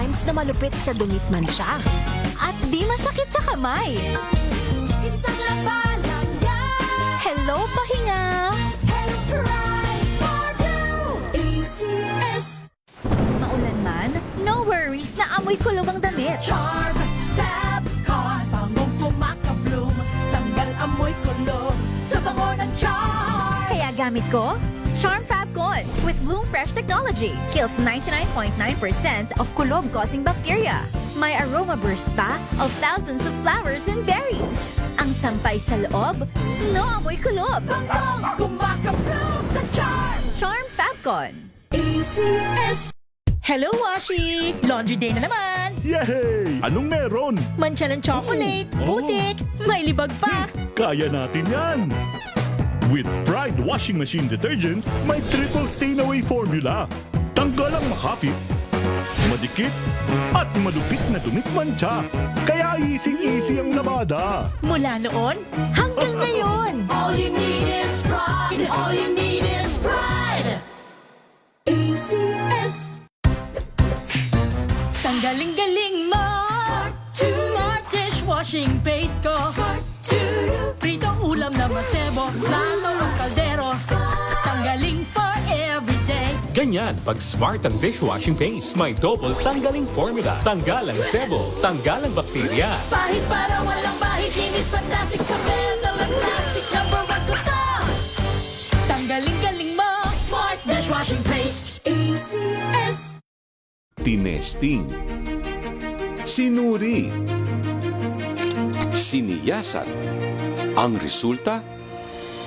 times na malupit sa dumit man siya. At di masakit sa kamay. Isang labalang yan. Hello, pahinga. Hello, pride for you. ACS. Maulan man, no worries na amoy kulog ang damit. Charm, Fabcon, bangong pumakabloom, tanggal amoy kulog sa bango ng charm. Kaya gamit ko, Charm Fabcon with Bloom Fresh technology. Kills 99.9% of kulob-causing bacteria. May aroma burst pa of thousands of flowers and berries. Ang sampay sa loob, no amoy kulob. Bangong pumakabloom sa charm. Charm Fabcon. ACS. Hello, Washi! Laundry day na naman! Yay! Anong meron? Mancha ng chocolate, Oh. putik, may libag pa! Kaya natin yan! With Pride Washing Machine Detergent, may triple stain-away formula. Tanggal ang makapit, madikit, at malupit na dumit mancha. Kaya easy-easy ang labada. Mula noon hanggang ngayon! All you need is pride. All you need is pride. ACS. Ang galing-galing mo! Smart dishwashing paste ko! Pritong ulam na masebo, plato o kaldero. Tanggaling for everyday. Ganyan, pag smart ang dishwashing paste, may double tanggaling formula. Tanggal ang sebo, tanggal ang bakterya. Bahit para walang bahit, linis fantastic sa metal at plastic. Number one ko to. Tanggaling-galing mo! Smart dishwashing paste. ACS. Tinesting, sinuri, siniyasan. Ang resulta?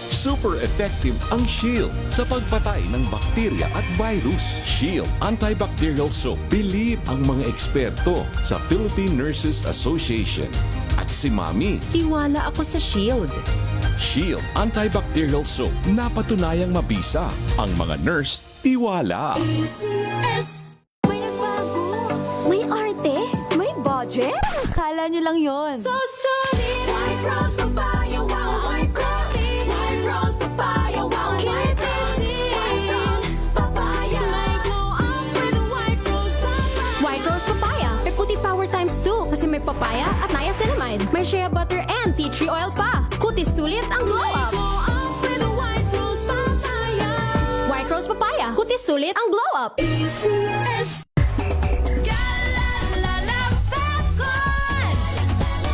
Super effective ang Shield sa pagpatay ng bakterya at virus. Shield Antibacterial Soap. Believe ang mga eksperto sa Philippine Nurses Association. At si Mami. Tiwala ako sa Shield. Shield Antibacterial Soap. Napatunayang mabisa. Ang mga nurse, tiwala. ACS. May nagbago. May arte. May budget. Akala nyo lang yon. So solid. White rose papaya, wow. White rose. White rose papaya, wow. White rose. White rose papaya. May glow up with white rose papaya. White Rose Papaya. May puti power times 2 kasi may papaya at niacinamide. May shea butter and tea tree oil pa. Kutis sulit ang glow May up. glow up with white rose papaya. White Rose Papaya. Kutis sulit ang glow up. ACS. Galalala Fabcon.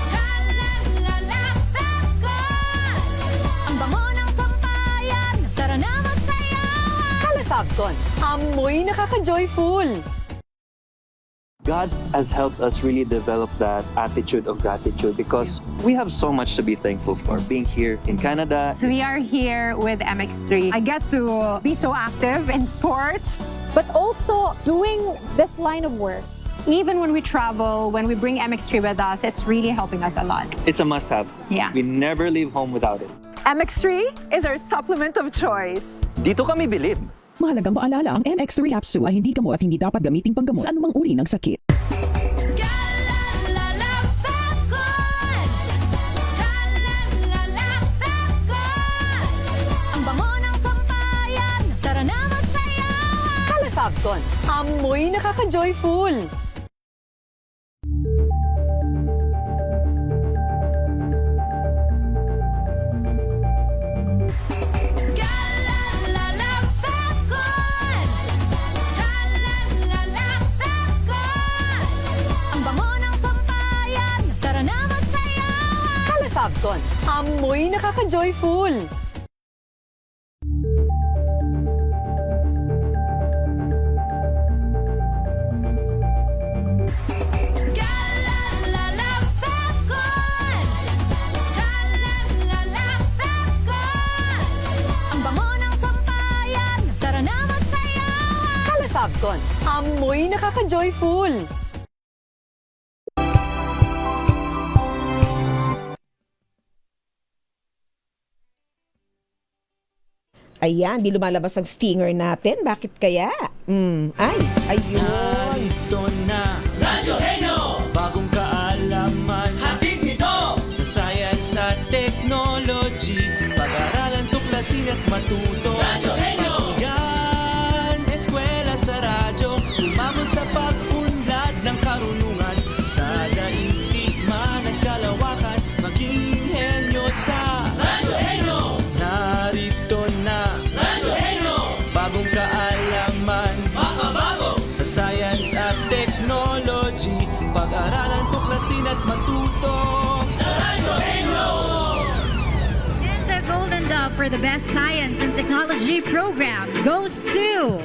Galalala Fabcon. Ang bango ng sampayan. Tara na magsayawan. Kalafabcon, amoy nakaka-joyful! God has helped us really develop that attitude of gratitude because we have so much to be thankful for. Being here in Canada, So we are here with MX3. I get to be so active in sports, but also doing this line of work. Even when we travel, when we bring MX3 with us, it's really helping us a lot. it's a must-have. Yeah. We never leave home without it. MX3 is our supplement of choice. Dito kami bilib. Mahalagang paalala, ang MX3 capsule ay hindi gamot at hindi dapat gamiting panggamot sa anumang uri ng sakit. Galalala Fabcon. Galalala Fabcon. Ang bango ng sampayan. Tara na magsayawan. Kalafabcon, amoy nakaka-joyful! Galalala Fabcon. Galalala Fabcon. Ang bango ng sampayan. Tara na magsayawan. Kalafabcon, amoy nakaka-joyful! Galalala Fabcon. Galalala Fabcon. Ang bango ng sampayan. Tara na magsayawan. Kalafabcon, amoy nakaka-joyful! Ayan, di lumalabas ang stinger natin. Bakit kaya? Ay, ayun. Ito na Radyo Henyo! Bagong kaalaman hatid nito sa science at technology. Pag-aralan, tuklasin at matuto Radyo Henyo! Yan, eskwela sa radyo. Umamon sa pag-unlad ng technology, pag-aralan, tuklasin at matuto. Sa Radyo Henyo! And the Golden Dove for the Best Science and Technology Program goes to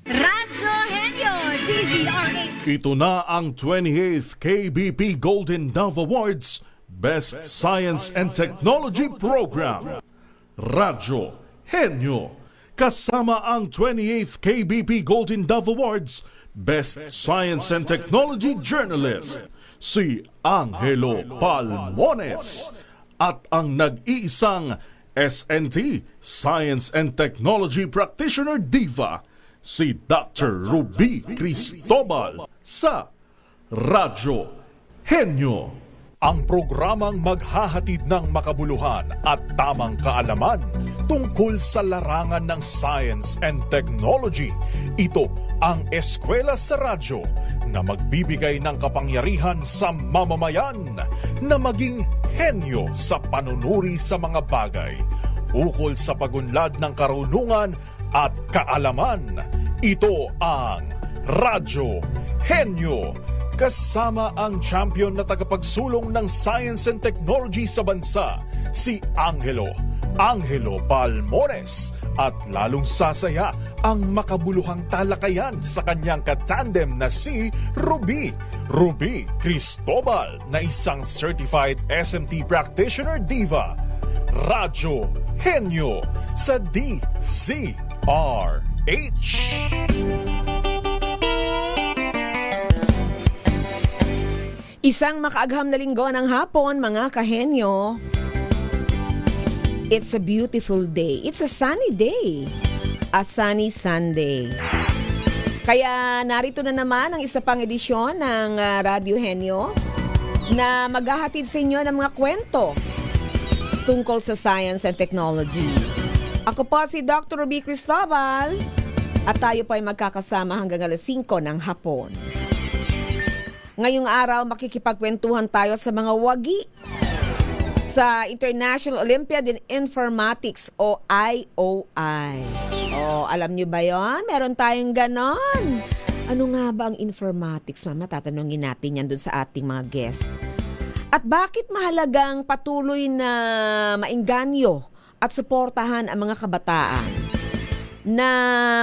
Radyo Henyo DZRH. Ito na ang 28th KBP Golden Dove Awards Best Science and Technology Program. Radyo Henyo. Kasama ang 28th KBP Golden Dove Awards Best Science and Technology Journalist, si Angelo Palmones, at ang nag-iisang SNT Science and Technology Practitioner Diva, si Dr. Ruby Cristobal sa Radyo Henyo. Ang programang maghahatid ng makabuluhan at tamang kaalaman tungkol sa larangan ng science and technology. Ito ang Eskwela sa Radyo na magbibigay ng kapangyarihan sa mamamayan na maging henyo sa panunuri sa mga bagay, ukol sa pagunlad ng karunungan at kaalaman. Ito ang Radyo Henyo. Kasama ang champion na tagapagsulong ng science and technology sa bansa, si Angelo Palmones, at lalong sasaya ang makabuluhang talakayan sa kanyang katandem na si Ruby Cristobal, na isang certified SMT practitioner diva. Radyo Henyo sa DZRH. Isang makaagham na linggo ng hapon, mga kahenyo. It's a beautiful day. It's a sunny day. A sunny Sunday. Kaya narito na naman ang isa pang edisyon ng Radyo Henyo na maghahatid sa inyo ng mga kwento tungkol sa science and technology. Ako po si Dr. Ruby Cristobal at tayo po ay magkakasama hanggang alas 5 ng hapon. Ngayong araw, makikipagkwentuhan tayo sa mga wagi sa International Olympiad in Informatics o IOI. Alam nyo ba yon? Meron tayong ganon. Ano nga ba ang informatics, mama? Tatanungin natin yan dun sa ating mga guest. At bakit mahalagang patuloy na maingganyo at suportahan ang mga kabataan na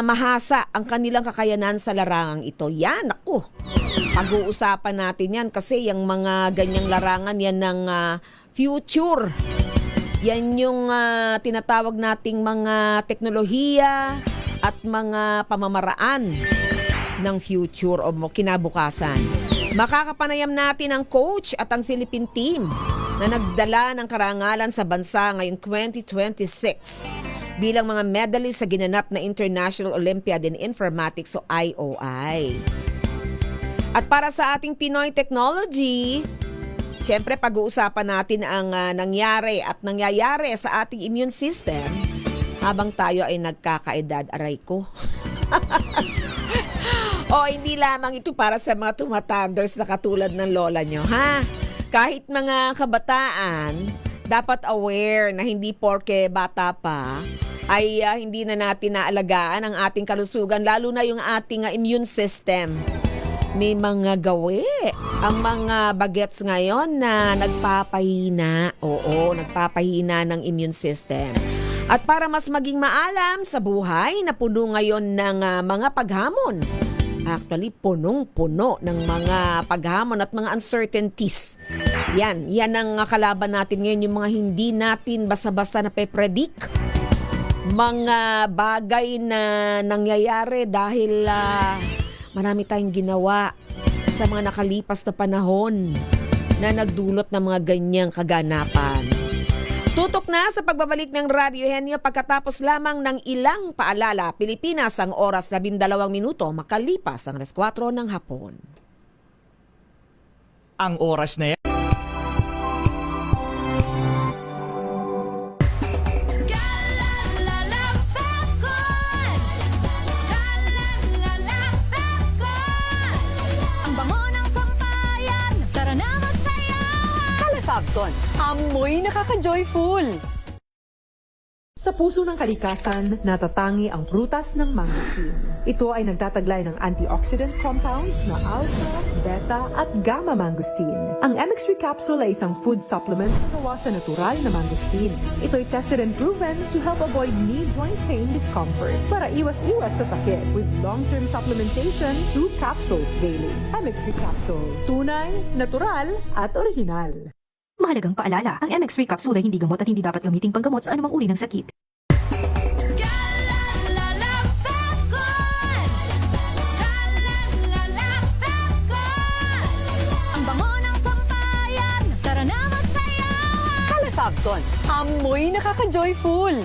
mahasa ang kanilang kakayanan sa larangang ito? Yan, ako. Pag-uusapan natin yan kasi yung mga ganyang larangan yan ng future. Yan yung tinatawag nating mga teknolohiya at mga pamamaraan ng future o kinabukasan. Makakapanayam natin ang coach at ang Philippine team na nagdala ng karangalan sa bansa ngayong 2026 bilang mga medalist sa ginanap na International Olympiad in Informatics o IOI. At para sa ating Pinoy Technology, syempre pag-uusapan natin ang nangyari at nangyayari sa ating immune system habang tayo ay nagkakaedad. Aray ko. Hindi lamang ito para sa mga tumatanders na katulad ng lola nyo, ha? Kahit mga kabataan, dapat aware na hindi porke bata pa ay hindi na natin naalagaan ang ating kalusugan, lalo na yung ating immune system. May mga gawi ang mga bagets ngayon na nagpapahina. Nagpapahina ng immune system. At para mas maging maalam sa buhay na puno ngayon ng mga paghamon. Actually, punong-puno ng mga paghamon at mga uncertainties. Yan ang kalaban natin ngayon, yung mga hindi natin basta-basta na pe-predict. Mga bagay na nangyayari dahil marami tayong ginawa sa mga nakalipas na panahon na nagdulot ng mga ganyang kaganapan. Tutok na sa pagbabalik ng Radyo Henyo pagkatapos lamang ng ilang paalala. Pilipinas ang oras 12 minuto makalipas ang alas 4 ng hapon. Ang oras na yan. Calefacton, amoy nakaka-joyful. Sa puso ng kalikasan, natatangi ang prutas ng mangosteen. Ito ay nagtataglay ng antioxidant compounds na alpha, beta at gamma mangosteen. Ang MX3 capsule ay isang food supplement na gawa sa natural na mangosteen. Ito ay tested and proven to help avoid knee joint pain discomfort para iwas-iwas sa sakit with long-term supplementation 2 capsules daily. MX3 capsule. Tunay, natural at original. Mahalagang paalala, ang MX3 capsule ay hindi gamot at hindi dapat gamiting panggamot sa anumang uri ng sakit. Ang bango ng sampayan, tara na magsayawan! Calefacton, amoy nakaka-joyful!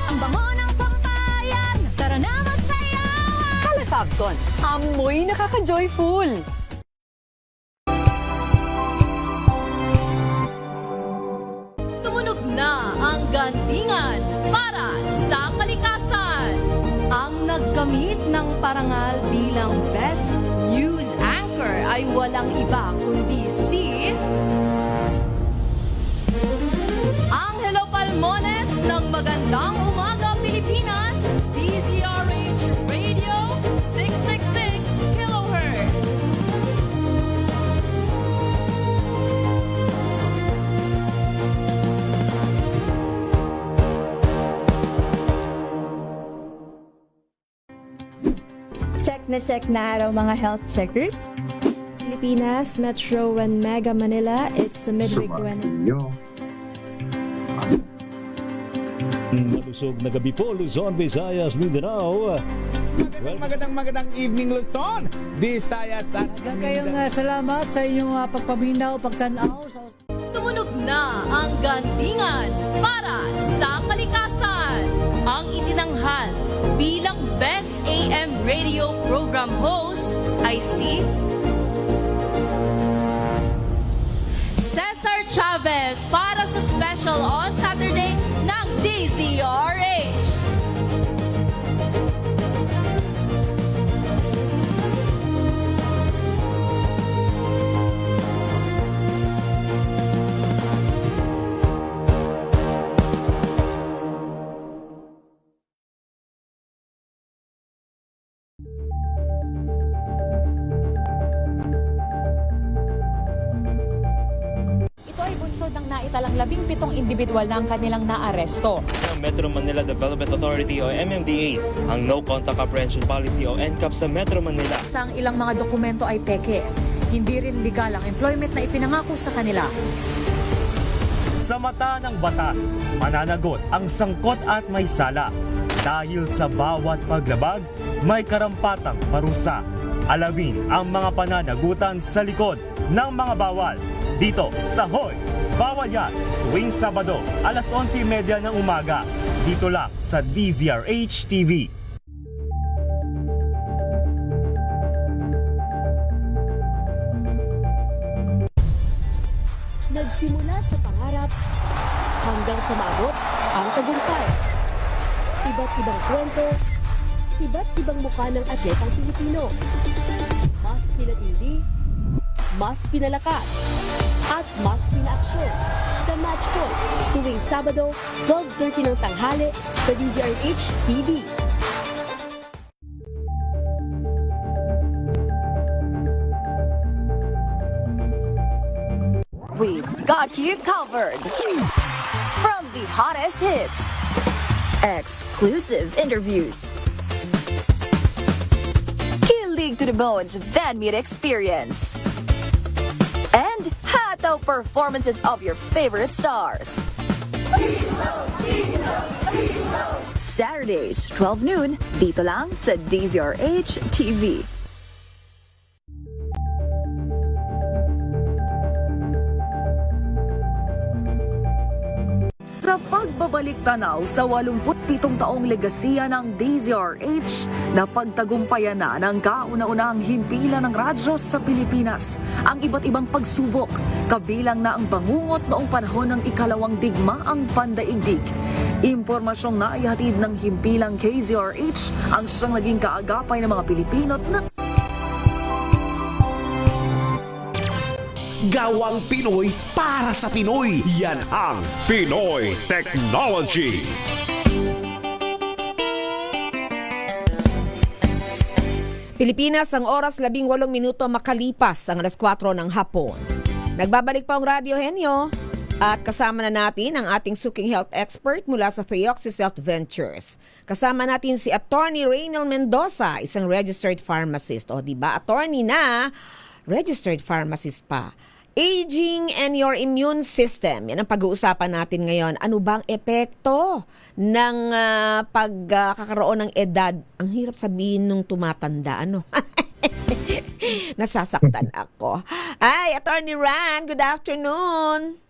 Ang bango ng sampayan, tara na magsayawan! Calefacton, amoy nakaka-joyful! Tumunog na ang gandingan para sa kalikasan. Ang nagkamit ng parangal bilang Best News Anchor ay walang iba kundi si Angelo Palmones ng Magandang Umaga Pilipinas, DZRH Radio 666 kHz. Check na araw mga health checkers. Pilipinas, Metro and Mega Manila, it's a midweek Wednesday. Malusog na gabi po, Luzon, Visayas, Mindanao. Magandang evening, Luzon, Visayas at Kayong salamat sa inyong pagpaminaw, pagtanaw. Tumunog na ang gandingan para sa kalikasan. Ang itinanghal bilang Best AM Radio Program Host ay si Cesar Chavez para sa special on Saturday ng DZRH. Ito ay bunsod ng naitalang 17 individual na ang kanilang naaresto. Ng Metro Manila Development Authority o MMDA, ang No Contact Apprehension Policy o NCAP sa Metro Manila. Sa ang ilang mga dokumento ay peke. Hindi rin legal ang employment na ipinangako sa kanila. Sa mata ng batas, mananagot ang sangkot at may sala. Dahil sa bawat paglabag, may karampatang parusa. Alamin ang mga pananagutan sa likod ng mga bawal. Dito sa Hoy! Bawal Yan! Tuwing Sabado, alas 11:30 ng umaga. Dito lang sa DZRH TV. Nagsimula sa pangarap hanggang sa maabot ang tagumpay. Iba't ibang kwento, iba't ibang mukha ng atletang Pilipino. Mas pinatindi, mas pinalakas, at mas pinaaksyon sa Match Point tuwing Sabado, 12:30 ng tanghali sa DZRH TV. We've got you covered. From the hottest hits, exclusive interviews, kilig to the bones fan meet experience, and hataw performances of your favorite stars. Saturdays, 12 noon, dito lang sa DZRH TV. Sa Sa pagbabalik tanaw sa 87 taong legasiya ng DZRH, napagtagumpayan na ng kauna-unahang himpilan ng radyo sa Pilipinas ang iba't ibang pagsubok, kabilang na ang bangungot noong panahon ng ikalawang digmaang pandaigdig. Impormasyong naihatid ng himpilang KZRH ang siyang naging kaagapay ng mga Pilipino na Gawang Pinoy para sa Pinoy. Yan ang Pinoy Technology. Pilipinas, ang oras 18 minuto makalipas ang alas 4 ng hapon. Nagbabalik pa ang Radyo Henyo at kasama na natin ang ating suking health expert mula sa Theoxis Health Ventures. Kasama natin si Attorney Raynel Mendoza, isang registered pharmacist. O diba, attorney na registered pharmacist pa. Aging and your immune system. Yan ang pag-uusapan natin ngayon. Ano bang epekto ng pagkakaroon ng edad? Ang hirap sabihin nung tumatanda. Ano? Nasasaktan ako. Ay, Attorney Ran, good afternoon.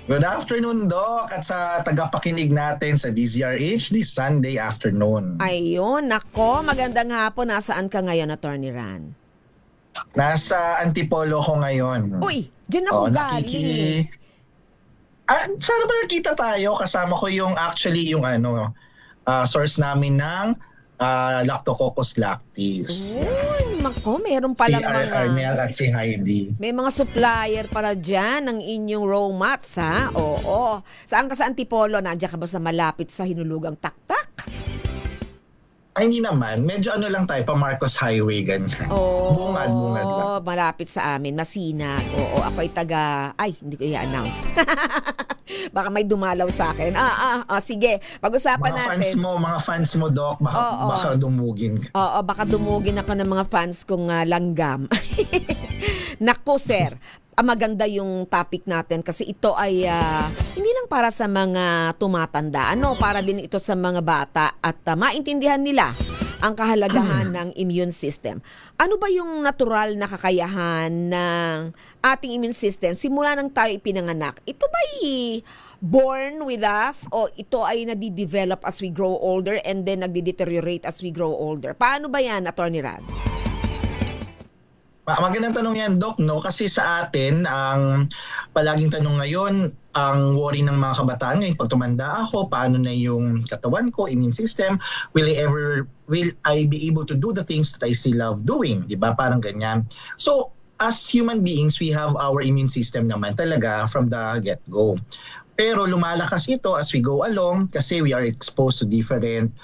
Good afternoon, Doc, at sa tagapakinig natin sa DZRH this Sunday afternoon. Ayun, nako, magandang hapon. Nasaan ka ngayon, Attorney Ran? Nasa Antipolo ko ngayon. Uy, dyan ako galing. Sana ba nakita tayo? Kasama ko yung source namin ng Lactococcus lactis. Uy, nako, meron palang si Arnel at si Heidi. May mga supplier para dyan ng inyong raw mats, ha? Oo. Saan ka sa Antipolo? Nandiyan ka ba sa malapit sa hinulugang taktak? Ay, hindi naman. Medyo lang tayo, pa Marcos Highway, ganyan. Bungad lang. Malapit sa amin, Masinag. Oo, ako ay hindi ko i-announce. Baka may dumalaw sa akin. Sige, pag-usapan natin. Mga fans mo, Doc, baka dumugin. Oo, baka dumugin ako ng mga fans kong langgam. Nako, sir. Maganda yung topic natin kasi ito ay hindi lang para sa mga tumatanda, para din ito sa mga bata at maintindihan nila ang kahalagahan ng immune system. Ano ba yung natural na kakayahan ng ating immune system simula nang tayo ipinanganak? Ito ba born with us o ito ay nadidevelop as we grow older and then nagde-deteriorate as we grow older? Paano ba yan, Attorney Rad? Magandang tanong yan, Doc, no? Kasi sa atin, ang palaging tanong ngayon, ang worry ng mga kabataan ngayon, pag tumanda ako, paano na yung katawan ko, immune system, will I be able to do the things that I still love doing? Diba? Parang ganyan. So, as human beings, we have our immune system naman talaga from the get-go. Pero lumalakas ito as we go along kasi we are exposed to different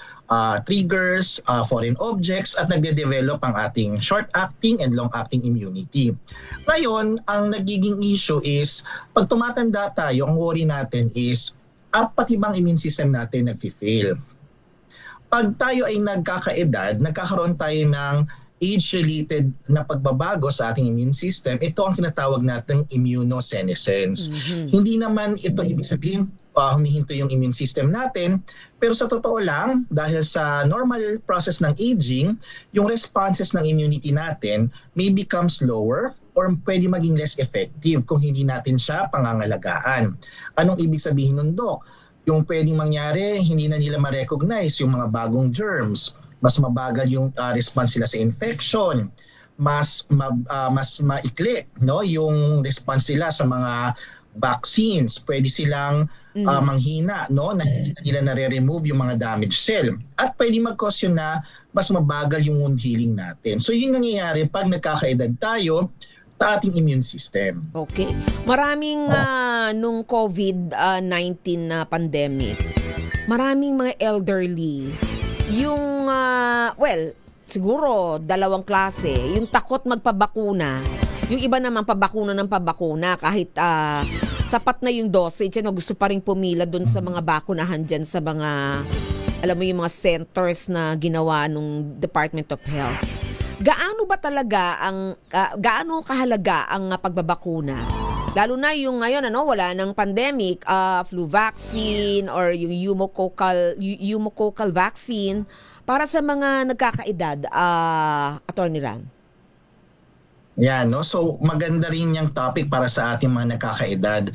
triggers, foreign objects at nagde-develop ang ating short-acting and long-acting immunity. Ngayon, ang nagiging issue is pag tumatanda tayo, ang worry natin is pati bang immune system natin nag-fail. Pag tayo ay nagkakaedad, nagkakaroon tayo ng age-related na pagbabago sa ating immune system, ito ang tinatawag natin immunosenescence. Hindi naman ito ibig sabihin humihinto yung immune system natin, pero sa totoo lang, dahil sa normal process ng aging, yung responses ng immunity natin may become slower or pwede maging less effective kung hindi natin siya pangangalagaan. Anong ibig sabihin nun, Doc? Yung pwedeng mangyari, hindi na nila ma-recognize yung mga bagong germs, mas mabagal yung response sila sa infection, mas maikli, no, yung response sila sa mga vaccines, pwede silang manghina, no, na hindi nila nare-remove yung mga damaged cell, at pwede mag-cause yun na mas mabagal yung wound healing natin. So yun nangyayari pag nagkakaedad tayo sa ating immune system. Okay. Maraming nung COVID-19 na pandemic, maraming mga elderly, yung, siguro dalawang klase, yung takot magpabakuna, yung iba naman pabakuna ng pabakuna kahit sapat na yung dosage, gusto pa rin pumila doon sa mga bakunahan dyan sa mga, alam mo yung mga centers na ginawa nung Department of Health. Gaano ba talaga gaano kahalaga ang pagbabakuna? Lalo na yung ngayon, wala nang pandemic, flu vaccine or yung pneumococcal vaccine para sa mga nagkakaedad, Attorney Ran. Yan, no? So maganda rin yung topic para sa ating mga nagkakaedad.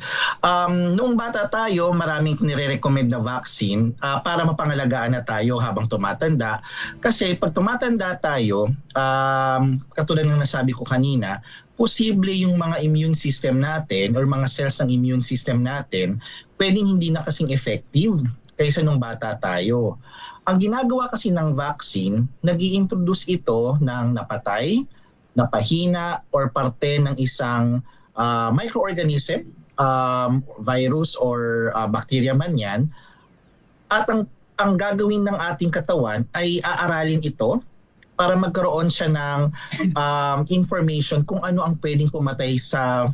Noong bata tayo, maraming nire-recommend na vaccine para mapangalagaan na tayo habang tumatanda. Kasi pag tumatanda tayo, katulad ng nasabi ko kanina, posible yung mga immune system natin or mga cells ng immune system natin pwedeng hindi na kasing effective kaysa nung bata tayo. Ang ginagawa kasi ng vaccine, nag-i-introduce ito ng napatay, napahina or parte ng isang microorganism, virus or bacteria man yan. At ang gagawin ng ating katawan ay aaralin ito para magkaroon siya ng information kung ano ang pwedeng pumatay sa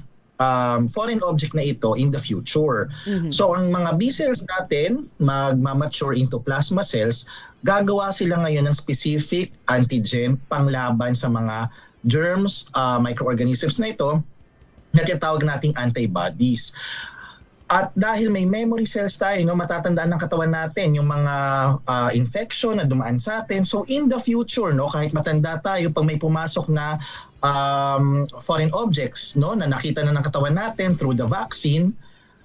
foreign object na ito in the future. So ang mga B cells natin magmamature into plasma cells, gagawa sila ngayon ng specific antigen panglaban sa mga germs, microorganisms na ito na tinatawag nating antibodies. At dahil may memory cells tayo, no, matatandaan ng katawan natin yung mga infection na dumaan sa atin. So in the future, no, kahit matanda tayo, pag may pumasok na foreign objects, no, na nakita na ng katawan natin through the vaccine,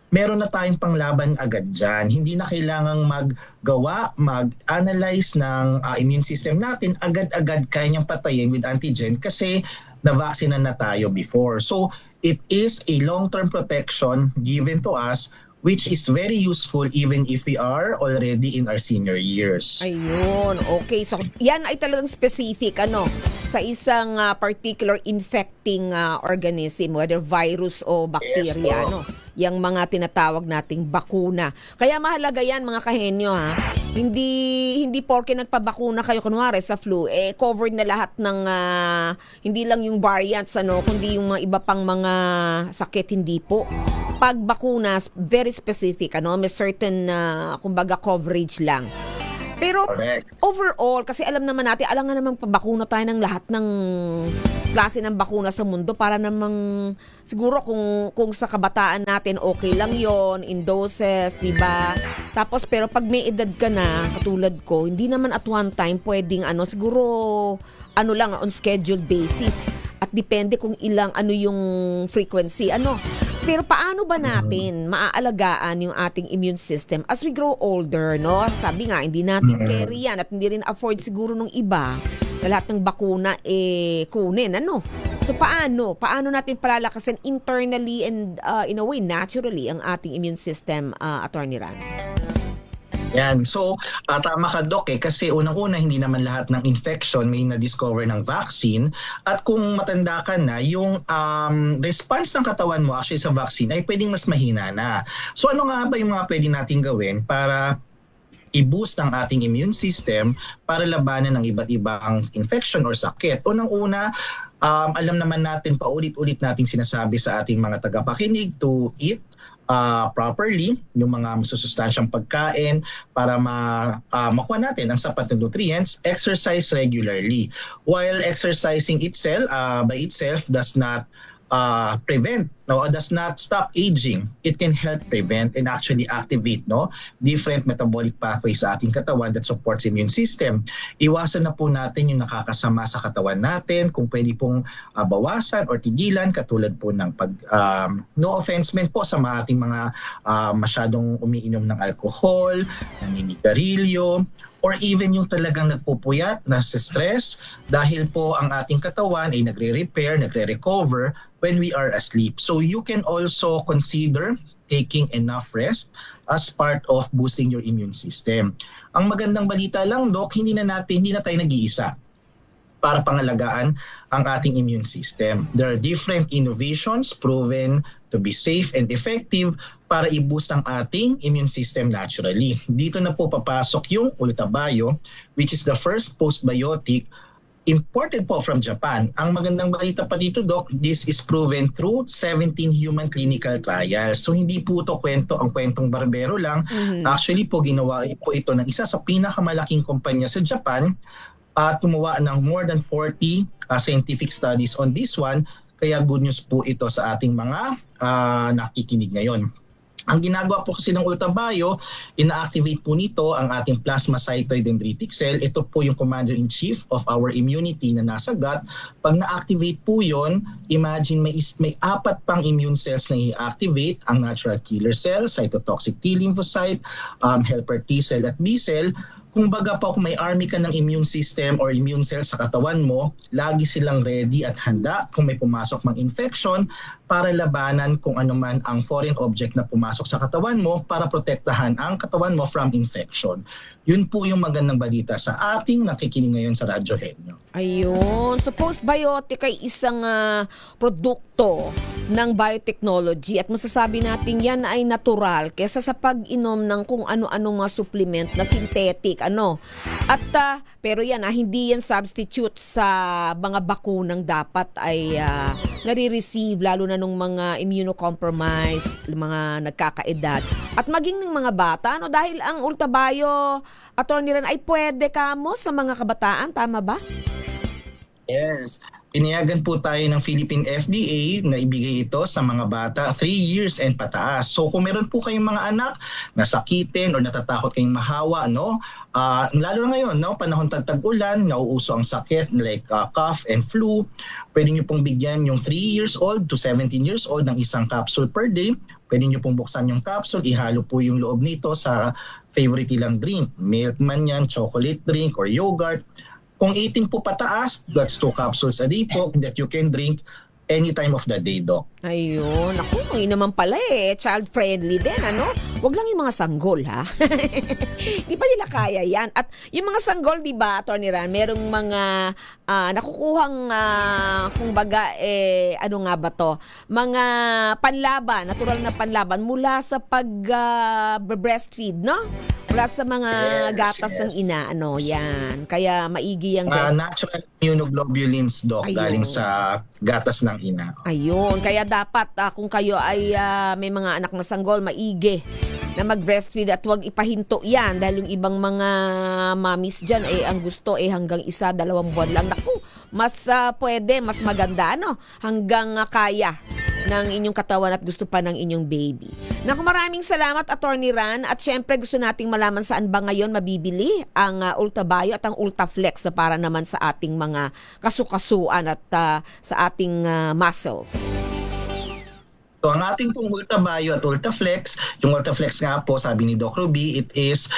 meron na tayong panglaban agad dyan. Hindi na kailangang maggawa, mag-analyze ng immune system natin, agad-agad kaya niyang patayin with antigen kasi na-vaccine na tayo before. So it is a long-term protection given to us which is very useful even if we are already in our senior years. Ayun, okay. So, yan ay talagang specific, sa isang particular infecting organism, whether virus o bacteria, Yang mga tinatawag nating bakuna. Kaya mahalaga yan, mga kahenyo, ha? Hindi porke nagpabakuna kayo kunwari sa flu, covered na lahat ng hindi lang yung variants, kundi yung mga iba pang mga sakit, hindi po. Pag bakuna, very specific, may certain kumbaga coverage lang. Pero overall, kasi alam naman natin, alam nga naman pabakuna tayo ng lahat ng klase ng bakuna sa mundo para namang siguro kung sa kabataan natin okay lang yon in doses, di ba? Tapos pero pag may edad ka na, katulad ko, hindi naman at one time pwedeng siguro lang on scheduled basis at depende kung ano yung frequency, Pero paano ba natin maaalagaan yung ating immune system as we grow older, no? Sabi nga, hindi natin carry yan at hindi rin afford siguro nung iba na lahat ng bakuna kunin, So paano natin palalakasin internally and in a way naturally ang ating immune system, Attorney Ran? Yan. So, tama ka, Doc, kasi unang-una hindi naman lahat ng infection may na-discover ng vaccine. At kung matanda ka na, yung response ng katawan mo actually sa vaccine ay pwedeng mas mahina na. So, ano nga ba yung mga pwede natin gawin para i-boost ang ating immune system para labanan ng iba't ibang infection or sakit? Unang-una, alam naman natin, paulit-ulit natin sinasabi sa ating mga tagapakinig to eat properly, yung mga masusustansyang pagkain para makuha natin ang sapat na nutrients, exercise regularly. While exercising itself by itself does not prevent, does not stop aging, it can help prevent and actually activate different metabolic pathways sa ating katawan that supports immune system. Iwasan na po natin yung nakakasama sa katawan natin, kung pwede pong bawasan or tigilan, katulad po ng no offense men po sa ating mga masyadong umiinom ng alcohol, naninigarilyo, or even yung talagang nagpupuyat, nasa stress, dahil po ang ating katawan ay nagre-repair, nagre-recover when we are asleep. So you can also consider taking enough rest as part of boosting your immune system. Ang magandang balita lang, Doc, hindi na tayo nag-iisa para pangalagaan ang ating immune system. There are different innovations proven to be safe and effective para i-boost ang ating immune system naturally. Dito na po papasok yung Ultabio, which is the first postbiotic imported po from Japan. Ang magandang balita pa dito, Doc, this is proven through 17 human clinical trials. So hindi po ito ang kwentong barbero lang. Actually po, ginawa po ito ng isa sa pinakamalaking kumpanya sa Japan at gumawa ng more than 40 scientific studies on this one. Kaya good news po ito sa ating mga nakikinig ngayon. Ang ginagawa po kasi ng Ultabio, ina-activate po nito ang ating plasmacytoid dendritic cell. Ito po yung commander-in-chief of our immunity na nasa gut. Pag na-activate po yon, imagine may 4 pang immune cells na i-activate, ang natural killer cell, cytotoxic T lymphocyte, helper T cell at B cell. Kung baga po kung may army ka ng immune system or immune cell sa katawan mo, lagi silang ready at handa kung may pumasok mang infection para labanan kung ano man ang foreign object na pumasok sa katawan mo para protektahan ang katawan mo from infection. Yun po yung magandang balita sa ating nakikinig ngayon sa Radyo Henyo. Ayun. So postbiotic ay isang produkto ng biotechnology at masasabi natin yan ay natural kesa sa pag-inom ng kung ano-anong mga supplement na synthetic. At pero yan, hindi yan substitute sa mga bakunang dapat ay nare-receive lalo na nung mga immunocompromised, mga nagkakaedad at maging ng mga bata dahil ang Ultabio Attorney Ran ay pwede kamo sa mga kabataan, tama ba? Yes. Pinayagan po tayo ng Philippine FDA na ibigay ito sa mga bata 3 years and pataas. So kung meron po kayong mga anak na sakitin o natatakot kayong mahawa, lalo na ngayon, panahon tag-ulan, nauuso ang sakit like cough and flu, pwede nyo pong bigyan yung 3 years old to 17 years old ng isang capsule per day. Pwede nyo pong buksan yung capsule, ihalo po yung loob nito sa favorite nilang drink. Milk man yan, chocolate drink or yogurt. Kung 18 po pataas, that's 2 capsules a day po that you can drink any time of the day, Doc. Ayun. Ako, yun naman pala child-friendly din, Huwag lang yung mga sanggol, ha? Di pa nila kaya yan. At yung mga sanggol, di ba, Atty. Ran, merong mga nakukuhang, kumbaga, mga panlaban, natural na panlaban mula sa pag-breastfeed, mula sa mga gatas ng ina, yan. Kaya maigi yung natural immunoglobulins, Doc, galing sa gatas ng ina. Ayun. Kaya dapat kung kayo ay may mga anak na sanggol, maigi na mag-breastfeed at huwag ipahinto yan dahil yung ibang mga mommies dyan ang gusto hanggang 1-2 buwan lang. Naku, mas pwede, mas maganda hanggang kaya ng inyong katawan at gusto pa ng inyong baby. Naku, maraming salamat, Attorney Ran, at syempre gusto nating malaman saan ba ngayon mabibili ang Ultabio at ang Ultaflex para naman sa ating mga kasukasuan at sa ating muscles. So ang ating pong Ultabio at Ultaflex, yung Ultaflex nga po, sabi ni Doc Ruby, it is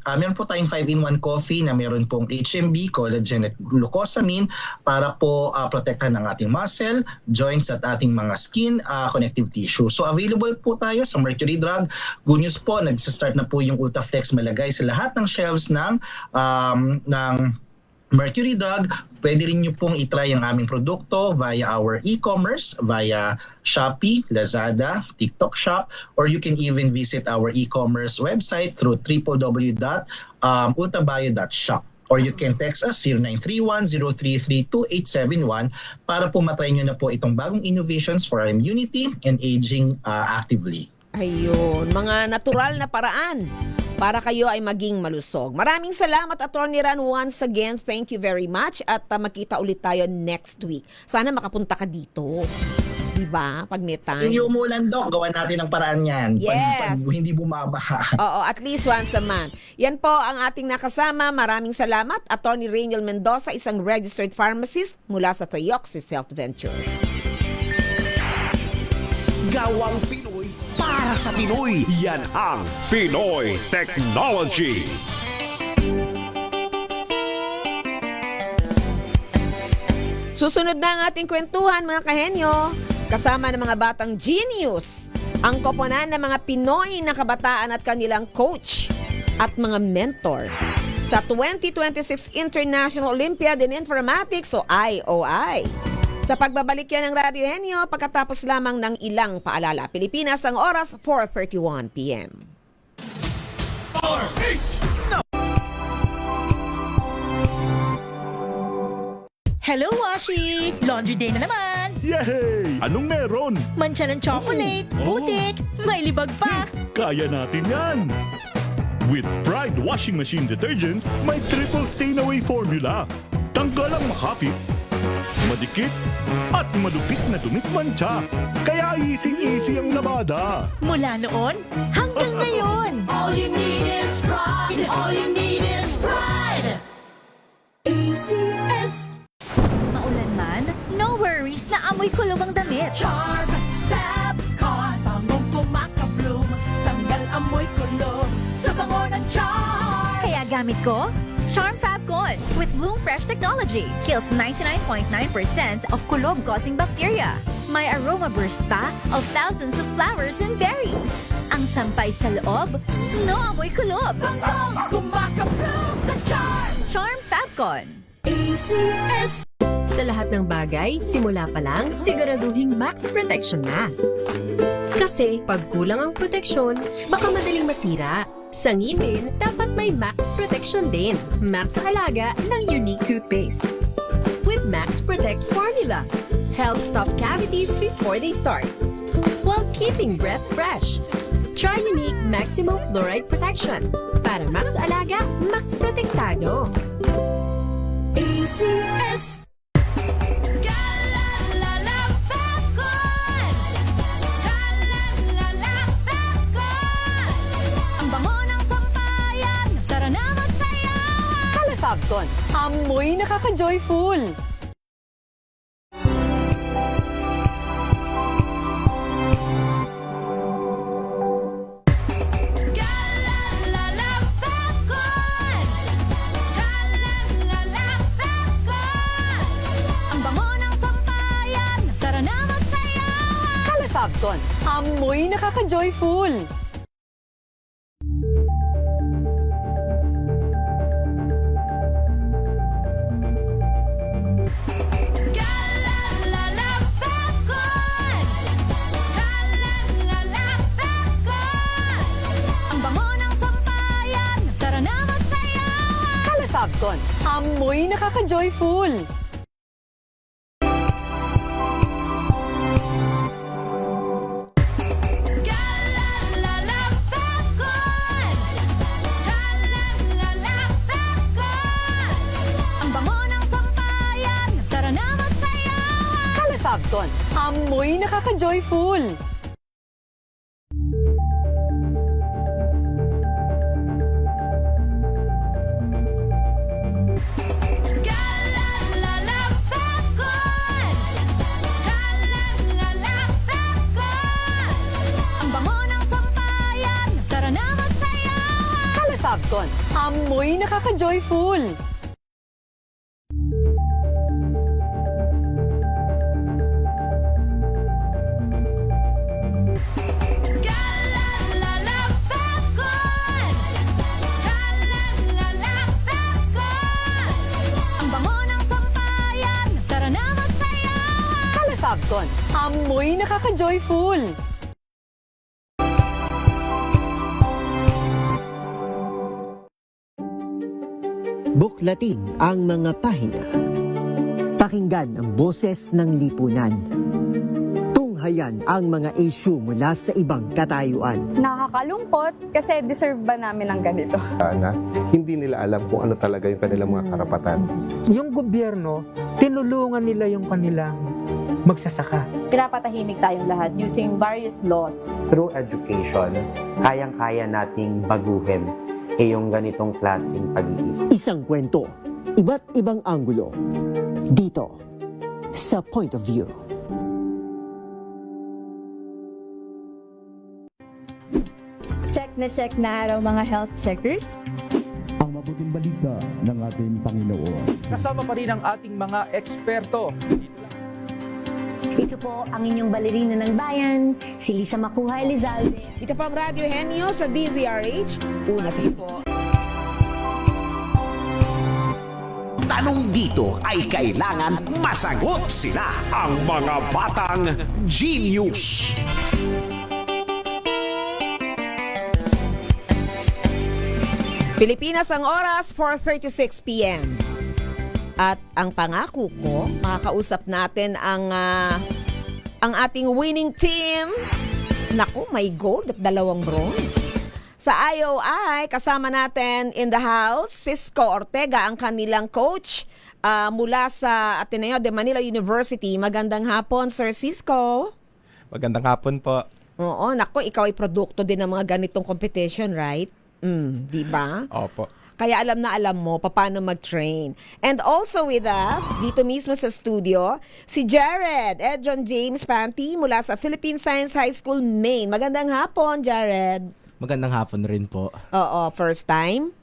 meron po tayong 5-in-1 coffee na meron pong HMB, collagen at glucosamine para po protektahan ang ating muscle, joints at ating mga skin, connective tissue. So available po tayo sa Mercury Drug. Good news po, nag-start na po yung Ultaflex malagay sa lahat ng shelves ng Mercury Drug. Pwede rin nyo pong itry ang aming produkto via our e-commerce, via Shopee, Lazada, TikTok Shop, or you can even visit our e-commerce website through www.ultabio.shop. Or you can text us 0931-033-2871 para po matry nyo na po itong bagong innovations for our immunity and aging actively. Ayun, mga natural na paraan para kayo ay maging malusog. Maraming salamat, Attorney Ran, once again. Thank you very much at makita ulit tayo next week. Sana makapunta ka dito. Diba? Pag may time. Hindi umulan, Doc. Gawan natin ang paraan yan. Yes. Pag hindi bumabaha. Oo, at least once a month. Yan po ang ating nakasama. Maraming salamat. Attorney Rainiel Mendoza, isang registered pharmacist mula sa Trioxis Health Ventures. Gawang Pinoy para sa Pinoy. Yan ang Pinoy Technology. Susunod na ang ating kwentuhan, mga kahenyo. Kasama ng mga batang genius. Ang koponan ng mga Pinoy na kabataan at kanilang coach at mga mentors sa 2026 International Olympiad in Informatics o IOI. Sa pagbabalik yan ng Radyo Henyo, pagkatapos lamang ng ilang paalala. Pilipinas, ang oras 4:31 p.m. Hello, Washi! Laundry day na naman! Yay! Anong meron? Mancha ng chocolate, putik, may libag pa. Kaya natin yan! With Pride Washing Machine Detergent, may triple stain away formula. Tanggal ang makapit, madikit, at madupit na tumitmantsa. Kaya easy-easy ang labada. Mula noon hanggang ngayon. All you need is pride. All you need is pride. ACS. Maulan man, no worries na amoy kulog ang damit. Charm Fabcon, bangong kumakabloom, tanggal amoy kulog sa bango ng charm. Kaya gamit ko, Charm Fabcon with Bloom Fresh technology. Kills 99.9% of kulog-causing bacteria. May aroma burst pa of thousands of flowers and berries. Ang sampay sa loob, no amoy kulob. Bangong kumakabloom sa charm. Charm Fabcon. ACS. Sa lahat ng bagay, simula pa lang, siguraduhing max protection na. Kasi pag kulang ang proteksyon, baka madaling masira. Sa ngipin, dapat may max protection din. Max sa halaga ng unique toothpaste. With Max Protect Formula, help stop cavities before they start, while keeping breath fresh. Try unique maximum fluoride protection. Para max alaga, max protektado. ACS. Galalala Fabcon. Galalala Fabcon. Ang bango ng sampayan. Tara na magsayawan. Califabcon, amoy nakaka-joyful. Galalala Fabcon. Galalala Fabcon. Ang bango ng sampayan. Tara na magsayawan. Califabcon, amoy nakaka-joyful. Galalala Fabcon. Galalala Fabcon. Ang bango ng sampayan. Tara na magsayawan. Califabcon, amoy nakaka-joyful. Galalala Fabcon. Galalala Fabcon. Ang bango ng sampayan. Tara na magsayawan. Califabcon, amoy nakaka-joyful. Galalala Fabcon. Galalala Fabcon. Ang bango ng sampayan. Tara na magsayawan. Califabcon, amoy nakaka-joyful. Galalala Fabcon. Galalala Fabcon. Ang bango ng sampayan. Tara na magsayawan. Califabcon, amoy nakaka-joyful. Buklatin ang mga pahina. Pakinggan ang boses ng lipunan. Tunghayan ang mga issue mula sa ibang katayuan. Nakakalungkot kasi deserve ba namin ng ganito? Na hindi nila alam kung ano talaga yung kanilang mga karapatan. Yung gobyerno, tinulungan nila yung kanilang magsasaka. Pinapatahimik tayong lahat using various laws. Through education, kayang-kaya nating baguhin yung ganitong klaseng pag-iisip. Isang kwento, iba't ibang anggulo. Dito, sa Point of View. Check na araw mga health checkers. Ang mabuting balita ng ating Panginoon. Kasama pa rin ang ating mga eksperto. Ito po ang inyong balerina ng bayan, si Lisa Makuha Elizalde. Ito po ang Radyo Henyo sa DZRH. Una sa po. Tanong dito ay kailangan masagot sila, ang mga batang genius. Pilipinas ang oras, 4:36 p.m. At ang pangako ko, makakausap natin ang ating winning team. Naku, may gold at 2 bronze. Sa IOI, kasama natin in the house, Cisco Ortega, ang kanilang coach. mula sa Ateneo de Manila University. Magandang hapon, Sir Cisco. Magandang hapon po. Oo, nako, ikaw ay produkto din ng mga ganitong competition, right? Di ba? Opo. Kaya alam na alam mo paano mag-train. And also with us, dito mismo sa studio, si Jared Edron James Panty mula sa Philippine Science High School, Maine. Magandang hapon, Jared. Magandang hapon rin po. Oo, first time?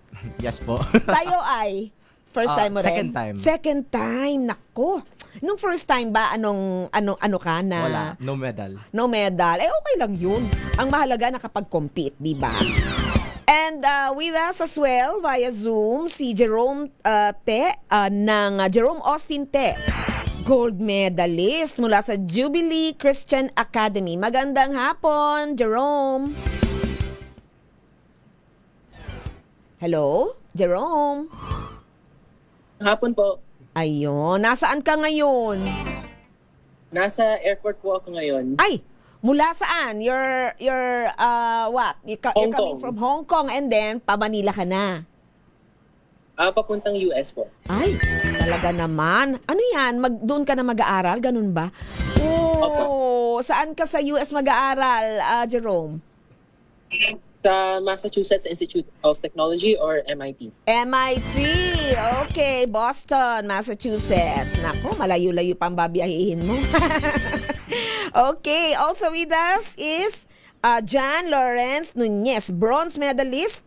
Yes po. Tayo ay first time mo rin? Second time. Second time, nako. Nung first time ba, ano ka na? Wala, no medal. No medal. Okay lang yun. Ang mahalaga nakapag-compete, di ba? And with us as well via Zoom si Jerome ng Jerome Austin Te, gold medalist mula sa Jubilee Christian Academy. Magandang hapon, Jerome. Hello, Jerome. Hapon po. Ayun, nasaan ka ngayon? Nasa airport po ako ngayon. Ay, mula saan? You're what? You're coming from Hong Kong and then pa Manila ka na? Papuntang US po. Ay, talaga naman. Ano yan? Doon ka na mag-aaral? Ganun ba? Oh, saan ka sa US mag-aaral, Jerome? Sa Massachusetts Institute of Technology or MIT? MIT! Okay, Boston, Massachusetts. Nako, malayo-layo pang babiyahihin mo. Okay, also with us is John Lawrence Nunez, bronze medalist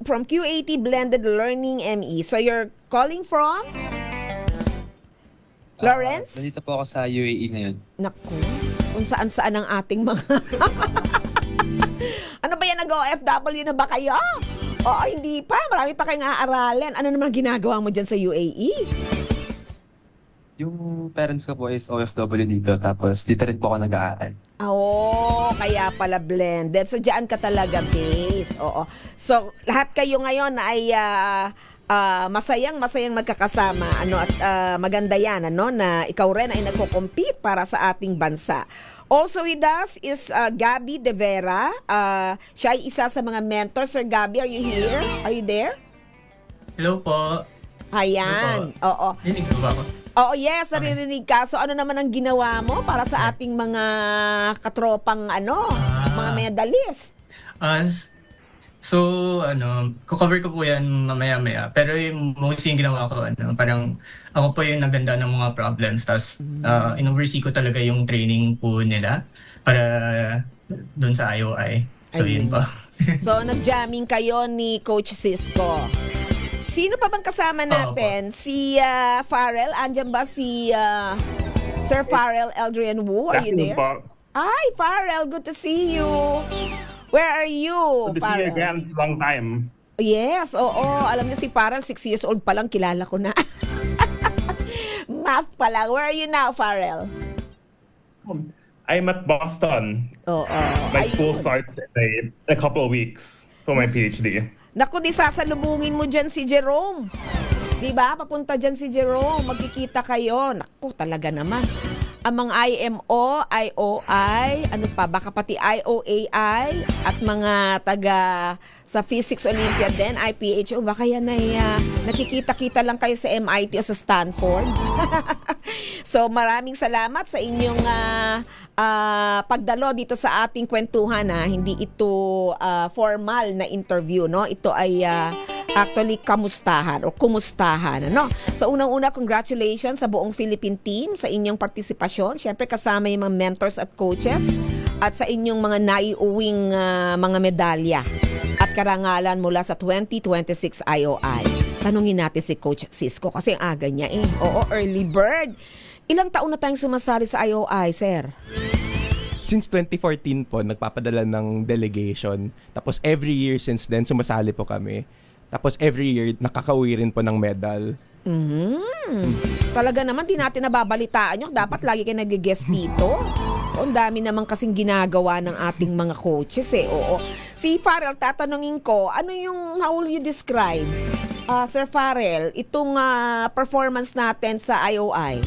from QAT Blended Learning ME. So you're calling from? Lawrence? Nandito po ako sa UAE ngayon. Naku, kung saan-saan ang ating mga... Ano ba yan, nag-OFW na ba kayo? Oo, hindi pa. Marami pa kayong aaralin. Ano naman ginagawa mo dyan sa UAE? Yung parents ko po is OFW dito, tapos dito rin po ako nag-aaral. Oo, kaya pala blended. So, diyan ka talaga base. Oo. So, lahat kayo ngayon ay masayang magkakasama. At maganda yan, na ikaw rin ay nagko-compete para sa ating bansa. Also with us is Gabby De Vera. Siya ay isa sa mga mentors. Sir Gabby, are you here? Are you there? Hello po. Ayan. Oo. Rinig ko ba ako? Oo, yes, narinig ka. So ano naman ang ginawa mo para sa ating mga katropang mga medalist? So, kukover ko po yan mamaya-maya. Pero mostly yung ginawa ko, parang ako po yung naganda ng mga problems. Tapos, in-oversee ko talaga yung training po nila para dun sa IOI. So, yun po. So, nag-jamming kayo ni Coach Cisco. Sino pa bang kasama natin? Si Farrell? Andyan ba si Sir Farrell Eldrian Wu? Are you there? Hi, Farrell. Good to see you. Where are you, Good to see you again. It's a long time. Yes, oo. Alam niyo si Farrell, 6 years old pa lang, kilala ko na. Math pa lang. Where are you now, Farrell? I'm at Boston. My school starts in a couple of weeks for my PhD. Naku, di sasalubungin mo dyan si Jerome. Di ba? Papunta dyan si Jerome. Magkikita kayo. Naku, talaga naman. Ang mga IMO, IOI, ano pa, baka pati IOAI at mga taga sa Physics Olympiad din, IPHO, baka yan ay nakikita-kita lang kayo sa MIT o sa Stanford. So maraming salamat sa inyong pagdalo dito sa ating kwentuhan. Hindi ito formal na interview, no? Ito ay actually kamustahan o kumustahan, ano? So unang-una, congratulations sa buong Philippine team sa inyong partisipasyon. Siyempre kasama yung mga mentors at coaches at sa inyong mga naiuwing mga medalya at karangalan mula sa 2026 IOI. Tanungin natin si Coach Cisco kasi ang aga niya Oo, early bird. Ilang taon na tayong sumasali sa IOI, sir? Since 2014 po, nagpapadala ng delegation. Tapos every year since then, sumasali po kami. Tapos every year, nakakauwi rin po ng medal. Talaga naman, di natin nababalitaan nyo. Dapat lagi kayo nag-guest dito. Ang dami naman kasing ginagawa ng ating mga coaches Oo. Si Farrell, tatanungin ko, how will you describe, Sir Farrell, itong performance natin sa IOI?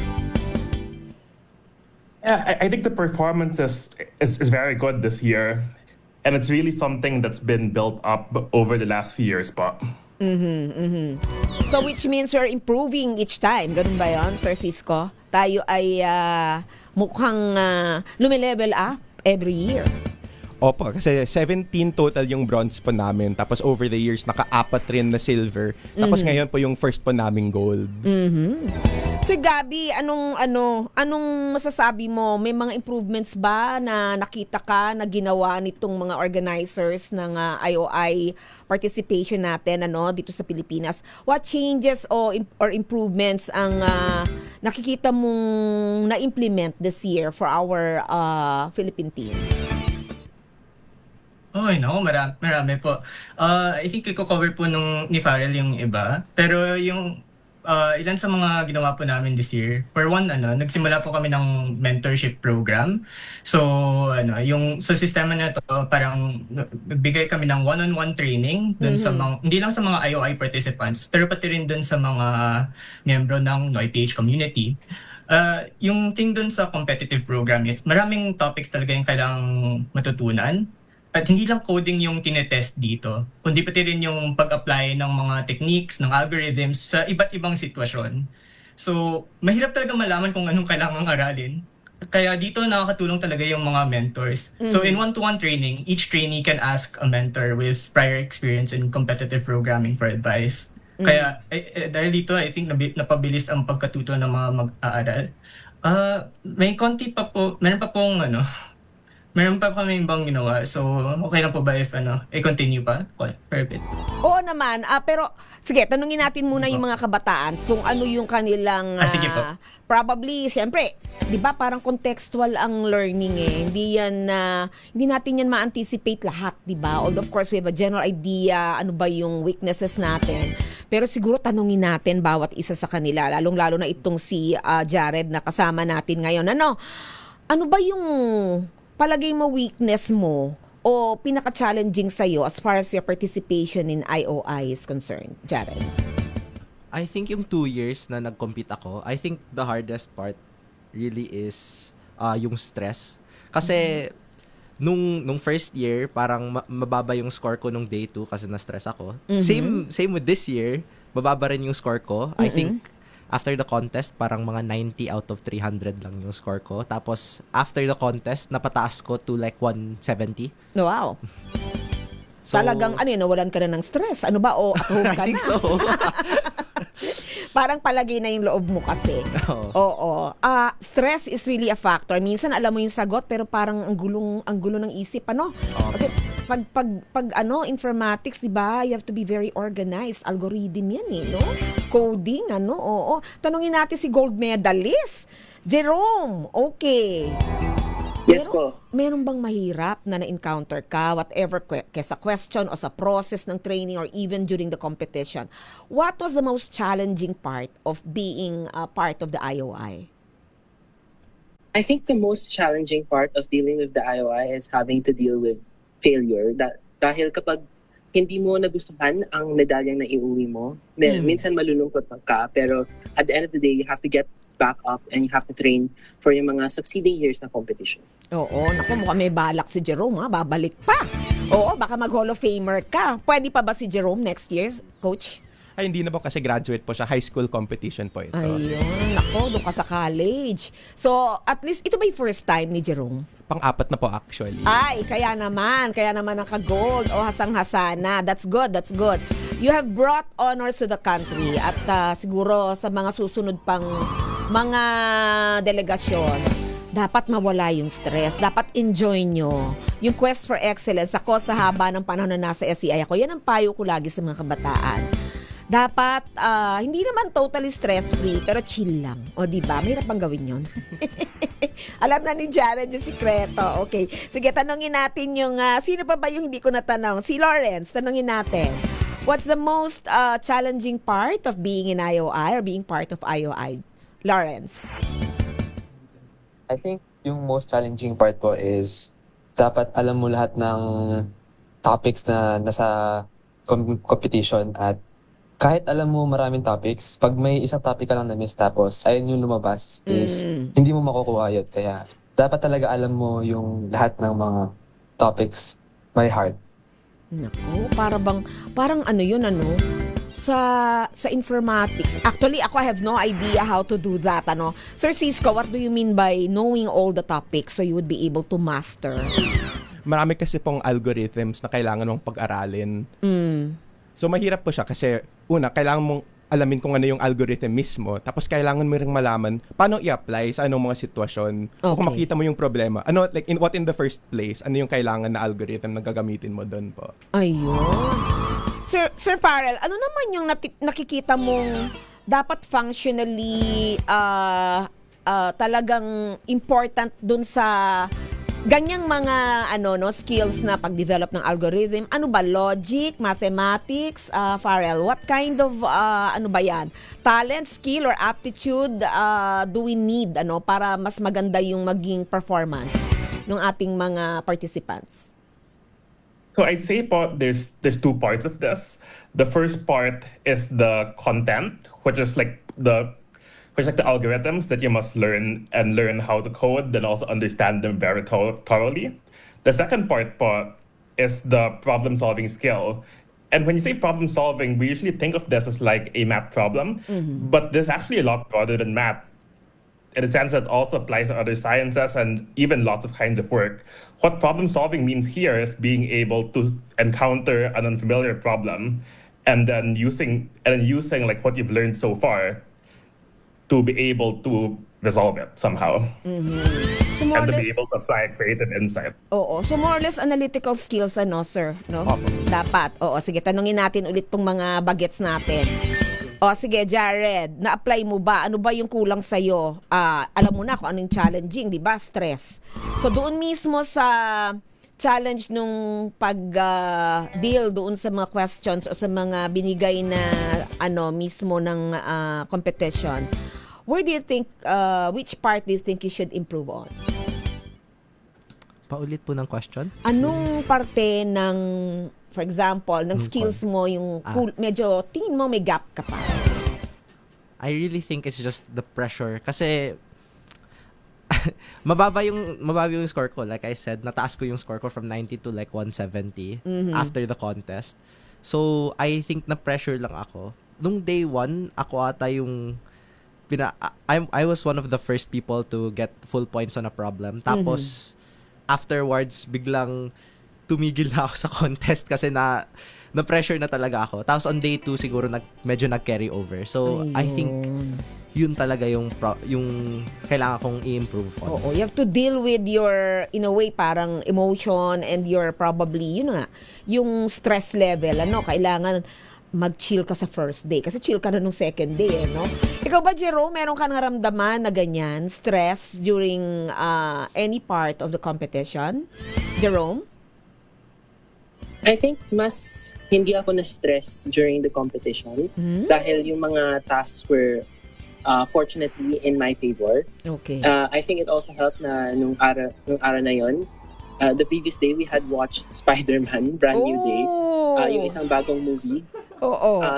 Yeah, I think the performance is very good this year. And it's really something that's been built up over the last few years, So which means we're improving each time. Ganun ba yun, Sir Cisco? Tayo ay mukhang lumilevel up every year. Opo, kasi 17 total yung bronze po namin. Tapos over the years, naka-apat rin na silver. Tapos ngayon po yung first po naming gold. Sir Gabby, anong masasabi mo? May mga improvements ba na nakita ka na ginawa nitong mga organizers ng IOI participation natin dito sa Pilipinas? What changes or improvements ang nakikita mong na-implement this year for our Philippine team? Marami po. I think i-cover po ni Farrell yung iba. Pero yung ilan sa mga ginawa po namin this year. For one, nagsimula po kami ng mentorship program. So, yung sa sistema na to, parang nagbigay kami ng one-on-one training dun sa hindi lang sa mga IOI participants, pero pati rin dun sa mga miyembro ng NoyPH community. Yung thing dun sa competitive program is maraming topics talaga yung kailangang matutunan. At hindi lang coding yung tinetest dito, kundi pati rin yung pag-apply ng mga techniques, ng algorithms sa iba't ibang sitwasyon. So, mahirap talaga malaman kung anong kailangang aralin. Kaya dito nakakatulong talaga yung mga mentors. So, in one-to-one training, each trainee can ask a mentor with prior experience in competitive programming for advice. Kaya, dahil dito, I think napabilis ang pagkatuto ng mga mag-aaral. May konti pa po, meron pa kami ibang ginawa. So, okay lang po ba if i-continue pa? Perfect. Oo naman. Pero, sige, tanungin natin muna yung mga kabataan kung ano yung kanilang... sige po. Probably, siyempre, di ba parang contextual ang learning hindi natin yan ma-anticipate lahat, di ba? Although, of course, we have a general idea ano ba yung weaknesses natin. Pero siguro tanungin natin bawat isa sa kanila, lalong-lalo na itong si Jared na kasama natin ngayon. Ano ba yung palagay mo weakness mo o pinaka-challenging sa'yo as far as your participation in IOI is concerned, Jared? I think yung 2 years na nag-compete ako, I think the hardest part really is yung stress. Kasi nung first year, parang mababa yung score ko nung day 2 kasi na-stress ako. Same with this year, mababa rin yung score ko. I think after the contest, parang mga 90 out of 300 lang yung score ko. Tapos, after the contest, napataas ko to like 170. Wow. So, talagang, nawalan ka na ng stress. Ano ba? O, at home ka I think na. so. Parang palagay na yung loob mo kasi. Oo. Stress is really a factor. Minsan, alam mo yung sagot, pero parang ang gulo ng isip, Kasi, pag informatics, diba, you have to be very organized. Algorithm yan no? Coding, oo. Tanungin natin si gold medalist, Jerome. Okay. Yes po. Meron bang mahirap na na-encounter ka, whatever, sa question o sa process ng training or even during the competition? What was the most challenging part of being part of the IOI? I think the most challenging part of dealing with the IOI is having to deal with failure. Dahil kapag hindi mo nagustuhan ang medalyang na iuwi mo, minsan malulungkot ka, pero at the end of the day, you have to get back up and you have to train for yung mga succeeding years na competition. Oo, naku, mukhang may balak si Jerome, babalik pa. Oo, baka mag-Hall of Famer ka. Pwede pa ba si Jerome next year, Coach? Ay, hindi na po kasi graduate po siya. High school competition po ito. Ayun, naku, doon ka sa college. So, at least, ito ba yung first time ni Jerome? Pang-apat na po actually. Ay, kaya naman naka-gold o hasang-hasa na. That's good. You have brought honors to the country at siguro sa mga susunod pang mga delegasyon, dapat mawala yung stress. Dapat enjoy nyo yung quest for excellence. Ako sa haba ng panahon na nasa SCI ako, yan ang payo ko lagi sa mga kabataan. Dapat, hindi naman totally stress-free, pero chill lang. O, diba? Mahirap bang gawin yun? Alam na ni Jared yung sikreto. Okay. Sige, tanongin natin yung, sino pa ba yung hindi ko natanong? Si Lawrence, tanongin natin. What's the most challenging part of being in IOI or being part of IOI? Lawrence. I think yung most challenging part po is dapat alam mo lahat ng topics na nasa competition at kahit alam mo maraming topics, pag may isang topic ka lang na-miss tapos ayun yung lumabas is hindi mo makukuha yun. Kaya dapat talaga alam mo yung lahat ng mga topics by heart. Naku, parang sa informatics. Actually, ako I have no idea how to do that, ano. Sir Cisco, what do you mean by knowing all the topics so you would be able to master? Marami kasi pong algorithms na kailangan mong pag-aralin. So mahirap po siya kasi una, kailangan mong alamin kung ano yung algorithm mismo, tapos kailangan mo rin malaman paano i-apply sa anong mga sitwasyon. O kung makita mo yung problema. Ano, like, what in the first place, ano yung kailangan na algorithm na gagamitin mo doon po. Ayun. Sir Farrell, ano naman yung nakikita mong dapat functionally talagang important dun sa ganyang mga skills na pag-develop ng algorithm? Ano ba? Logic, mathematics, Farrell? What kind of ba yan? Talent, skill, or aptitude do we need para mas maganda yung maging performance ng ating mga participants? So I'd say there's two parts of this. The first part is the content, which is like the algorithms that you must learn how to code, then also understand them very thoroughly. The second part is the problem-solving skill. And when you say problem-solving, we usually think of this as like a math problem, but there's actually a lot broader than math. In a sense, that also applies to other sciences and even lots of kinds of work. What problem-solving means here is being able to encounter an unfamiliar problem and then using like what you've learned so far to be able to resolve it somehow. So and to be able to apply creative insight. Oo. So more or less analytical skills, sir? No? Dapat. Oo. Sige, tanungin natin ulit tong mga bagets natin. O sige, Jared, na-apply mo ba? Ano ba yung kulang sa'yo? Alam mo na kung anong challenging, di ba? Stress. So doon mismo sa challenge nung pag-deal doon sa mga questions o sa mga binigay na mismo ng competition, where do you think, which part do you think you should improve on? Paulit po ng question? Anong parte ng, for example, ng skills mo yung medyo tingin mo may gap ka pa? I really think it's just the pressure. Kasi mababa yung score ko. Like I said, nataas ko yung score ko from 90 to like 170 after the contest. So, I think na-pressure lang ako. Nung day 1, ako ata yung I was one of the first people to get full points on a problem. Tapos, afterwards, biglang tumigil na ako sa contest kasi na-pressure na talaga ako. Tapos on day 2, siguro medyo nag-carry over. So, I think yun talaga yung kailangan kong i-improve on. Oo, you have to deal with your, in a way, parang emotion and your probably, yung stress level. Kailangan mag-chill ka sa first day. Kasi chill ka na nung second day, no? Ikaw ba, Jerome, meron ka naramdaman na ganyan, stress during any part of the competition? Jerome? I think mas hindi ako na-stress during the competition dahil yung mga tasks were fortunately in my favor. Okay. I think it also helped na nung araw na yon, the previous day we had watched Spider-Man, Brand New Day, yung isang bagong movie.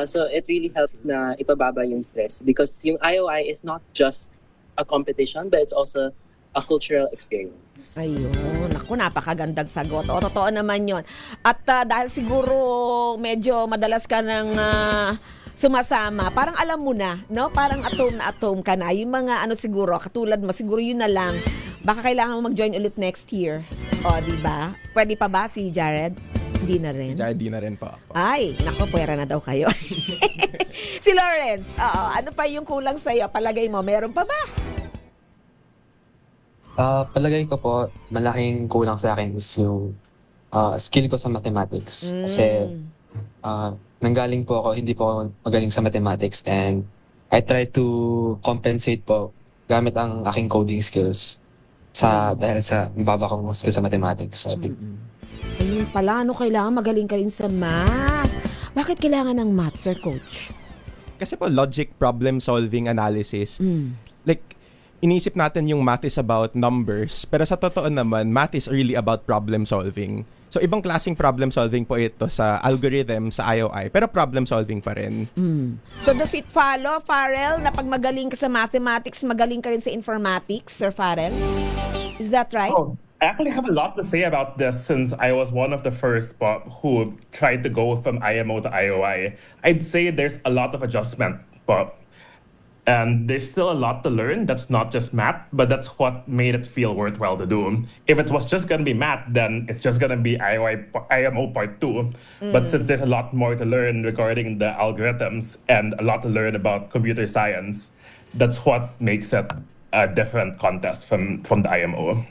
So it really helped na ipababa yung stress because yung IOI is not just a competition but it's also a cultural experience. Ayun. Naku, napakagandang sagot. O, totoo naman yon. At dahil siguro medyo madalas ka nang sumasama, parang alam mo na, no? Parang atom na atom ka na. Yung mga siguro, katulad mo, siguro yun na lang. Baka kailangan mo mag-join ulit next year. O, diba? Pwede pa ba si Jared? Hindi na rin? Jared, di na rin pa. Ay, naku, pwera na daw kayo. Si Lawrence, ano pa yung kulang sa'yo? Palagay mo, meron pa ba? Palagay ko po, malaking kulang sa akin is yung skill ko sa mathematics. Kasi nanggaling po ako, hindi po ako magaling sa mathematics and I try to compensate po gamit ang aking coding skills dahil sa mababa kong skill sa mathematics. Ayun pala, kailangan magaling ka rin sa math. Bakit kailangan ng math, Sir Coach? Kasi po, logic, problem-solving, analysis. Like, iniisip natin yung math is about numbers, pero sa totoo naman, math is really about problem-solving. So, ibang klaseng problem-solving po ito sa algorithm, sa IOI, pero problem-solving pa rin. So, does it follow, Farrell, na pag magaling ka sa mathematics, magaling ka rin sa informatics, Sir Farrell? Is that right? Oh, I actually have a lot to say about this since I was one of the first who tried to go from IMO to IOI. I'd say there's a lot of adjustment, and there's still a lot to learn. That's not just math, but that's what made it feel worthwhile to do. If it was just going to be math, then it's just going to be IMO part 2. But since there's a lot more to learn regarding the algorithms and a lot to learn about computer science, that's what makes it a different contest from the IMO.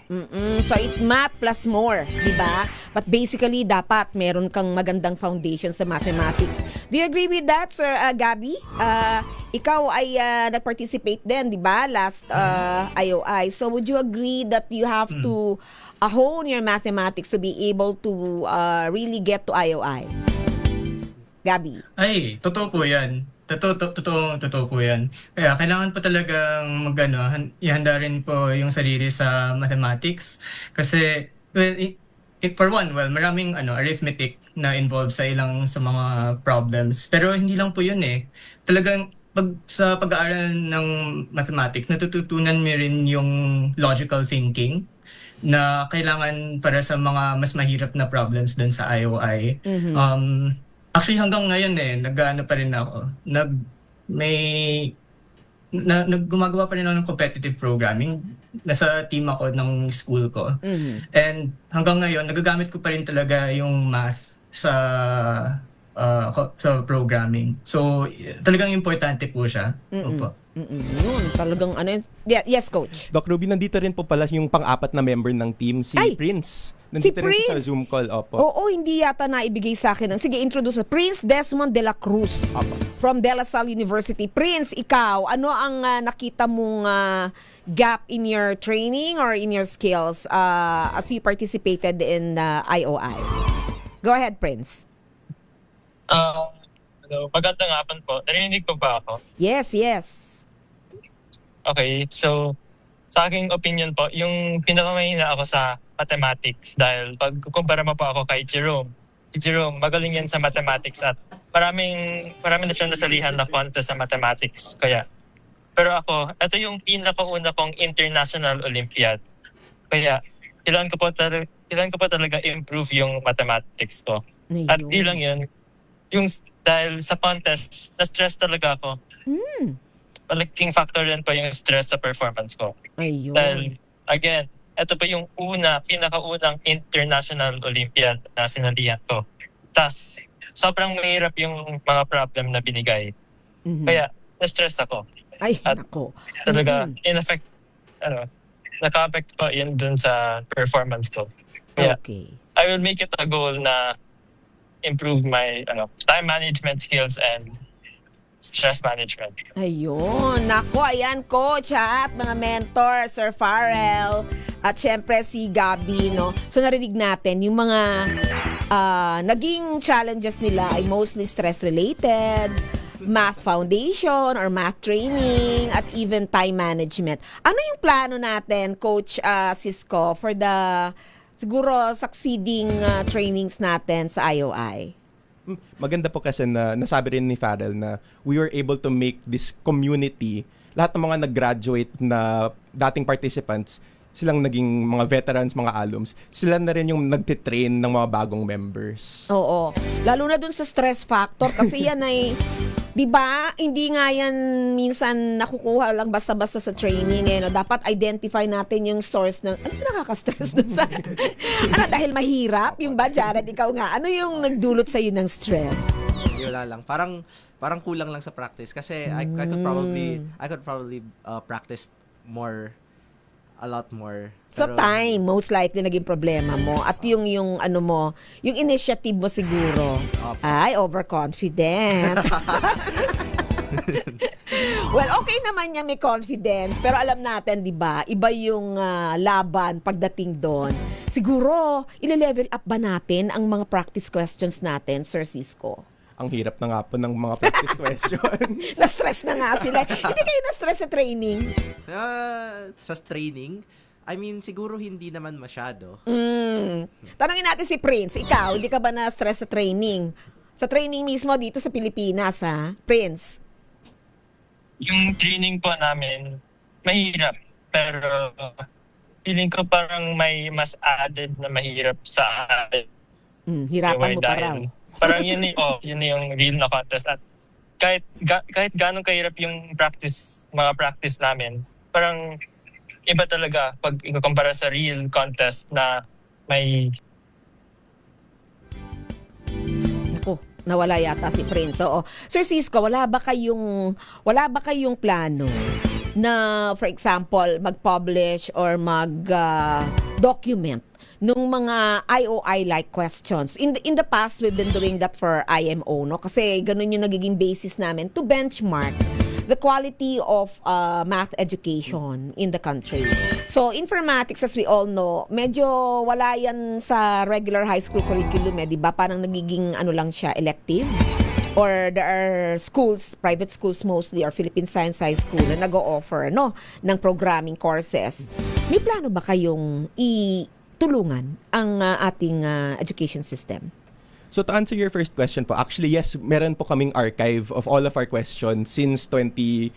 So it's math plus more, di ba? But basically, dapat meron kang magandang foundation sa mathematics. Do you agree with that, Sir Gabby? Ikaw ay nag-participate din, di ba? Last IOI. So would you agree that you have to hone your mathematics to be able to really get to IOI? Gabby? Ay, totoo po yan. Totoo po yan. Kaya kailangan po talagang ihanda rin po yung sarili sa mathematics. Kasi, for one, maraming arithmetic na involved sa mga problems. Pero hindi lang po yun eh. Talagang sa pag-aaral ng mathematics, natututunan mo rin yung logical thinking na kailangan para sa mga mas mahirap na problems dun sa IOI. Actually, hanggang ngayon nag-ano pa rin ako. Gumagawa pa rin ako ng competitive programming. Nasa team ako ng school ko. And hanggang ngayon, nagagamit ko pa rin talaga yung math sa programming. So, talagang importante po siya. Opo. Yun, talagang yes, Coach. Doc Ruby, nandito rin po pala yung pang-apat na member ng team, si Prince. Nandito rin siya sa Zoom call, opo. Oo, hindi yata naibigay sa akin. Sige, introduce na. Prince Desmond de la Cruz. Opo. From De La Salle University. Prince, ikaw, ano ang nakita mong gap in your training or in your skills as you participated in IOI? Go ahead, Prince. Magandang hapon po. Narinig ko ba ako? Yes. Okay, so sa aking opinion po, yung pinakamahina ako sa mathematics dahil pag kumpara mo po ako kay Jerome, magaling yan sa mathematics at marami na siya nasalihan na contest sa mathematics. Pero ako, ito yung pinakauna kong international Olympiad. Kaya kailangan ko po talaga improve yung mathematics ko. At di lang yun, dahil sa contest, na-stress talaga ako. Malaking factor rin pa yung stress sa performance ko. Ayun. Dahil, again, ito pa yung pinakaunang international Olympiad na sinalihan ko. Tas, sobrang mahirap yung mga problem na binigay. Kaya, na-stress ako. Nako. Talaga, in effect, naka-affect pa yun dun sa performance ko. Kaya, I will make it a goal na improve my time management skills and stress management. Ayun. Nako, ayan, Coach, at mga mentor, Sir Farrell, at syempre si Gabby, no? So, narinig natin, yung mga naging challenges nila ay mostly stress-related, math foundation or math training, at even time management. Ano yung plano natin, Coach Cisco, for the siguro succeeding trainings natin sa IOI? Maganda po kasi na nasabi rin ni Farrell na we were able to make this community, lahat ng mga nag-graduate na dating participants, silang naging mga veterans, mga alums, sila na rin yung nagtitrain ng mga bagong members. Oo. Lalo na dun sa stress factor kasi yan ay, di ba, hindi nga yan minsan nakukuha lang basta-basta sa training. No? Dapat identify natin yung source ng, ano nakaka-stress dun sa, dahil mahirap? Yung ba, Jared, ikaw nga, ano yung nagdulot sa'yo ng stress? Wala lang. Parang kulang lang sa practice kasi I could probably practice a lot more. So time, most likely naging problema mo. At yung initiative mo siguro, ay overconfident. Well, okay naman niya may confidence, pero alam natin, di ba, iba yung laban pagdating doon. Siguro, ile-level up ba natin ang mga practice questions natin, Sir Cisco? Ang hirap na nga po ng mga practice questions. Na-stress na nga sila. Hindi kayo na-stress sa training? Sa training? I mean, siguro hindi naman masyado. Tanungin natin si Prince. Ikaw, hindi ka ba na-stress sa training? Sa training mismo dito sa Pilipinas, ha? Prince? Yung training po namin, mahirap. Pero feeling ko parang may mas added na mahirap sa Hirapan mo pa raw. Parang yun yung real na contest. At kahit ganong kahirap yung mga practice namin, parang iba talaga pag ikukumpara sa real contest na may... Naku, nawala yata si Prince. Oo. Sir Cisco, wala ba kayong plano na, for example, mag-publish or mag-document nung mga IOI-like questions? In the past, we've been doing that for IMO, no? Kasi ganun yung nagiging basis namin to benchmark the quality of math education in the country. So, informatics, as we all know, medyo wala yan sa regular high school curriculum, di ba? Parang nagiging lang siya, elective. Or there are schools, private schools mostly, or Philippine Science High School na nag-o-offer ng programming courses. May plano ba kayong tulungan ang ating education system? So to answer your first question po, actually yes, meron po kaming archive of all of our questions since 2014,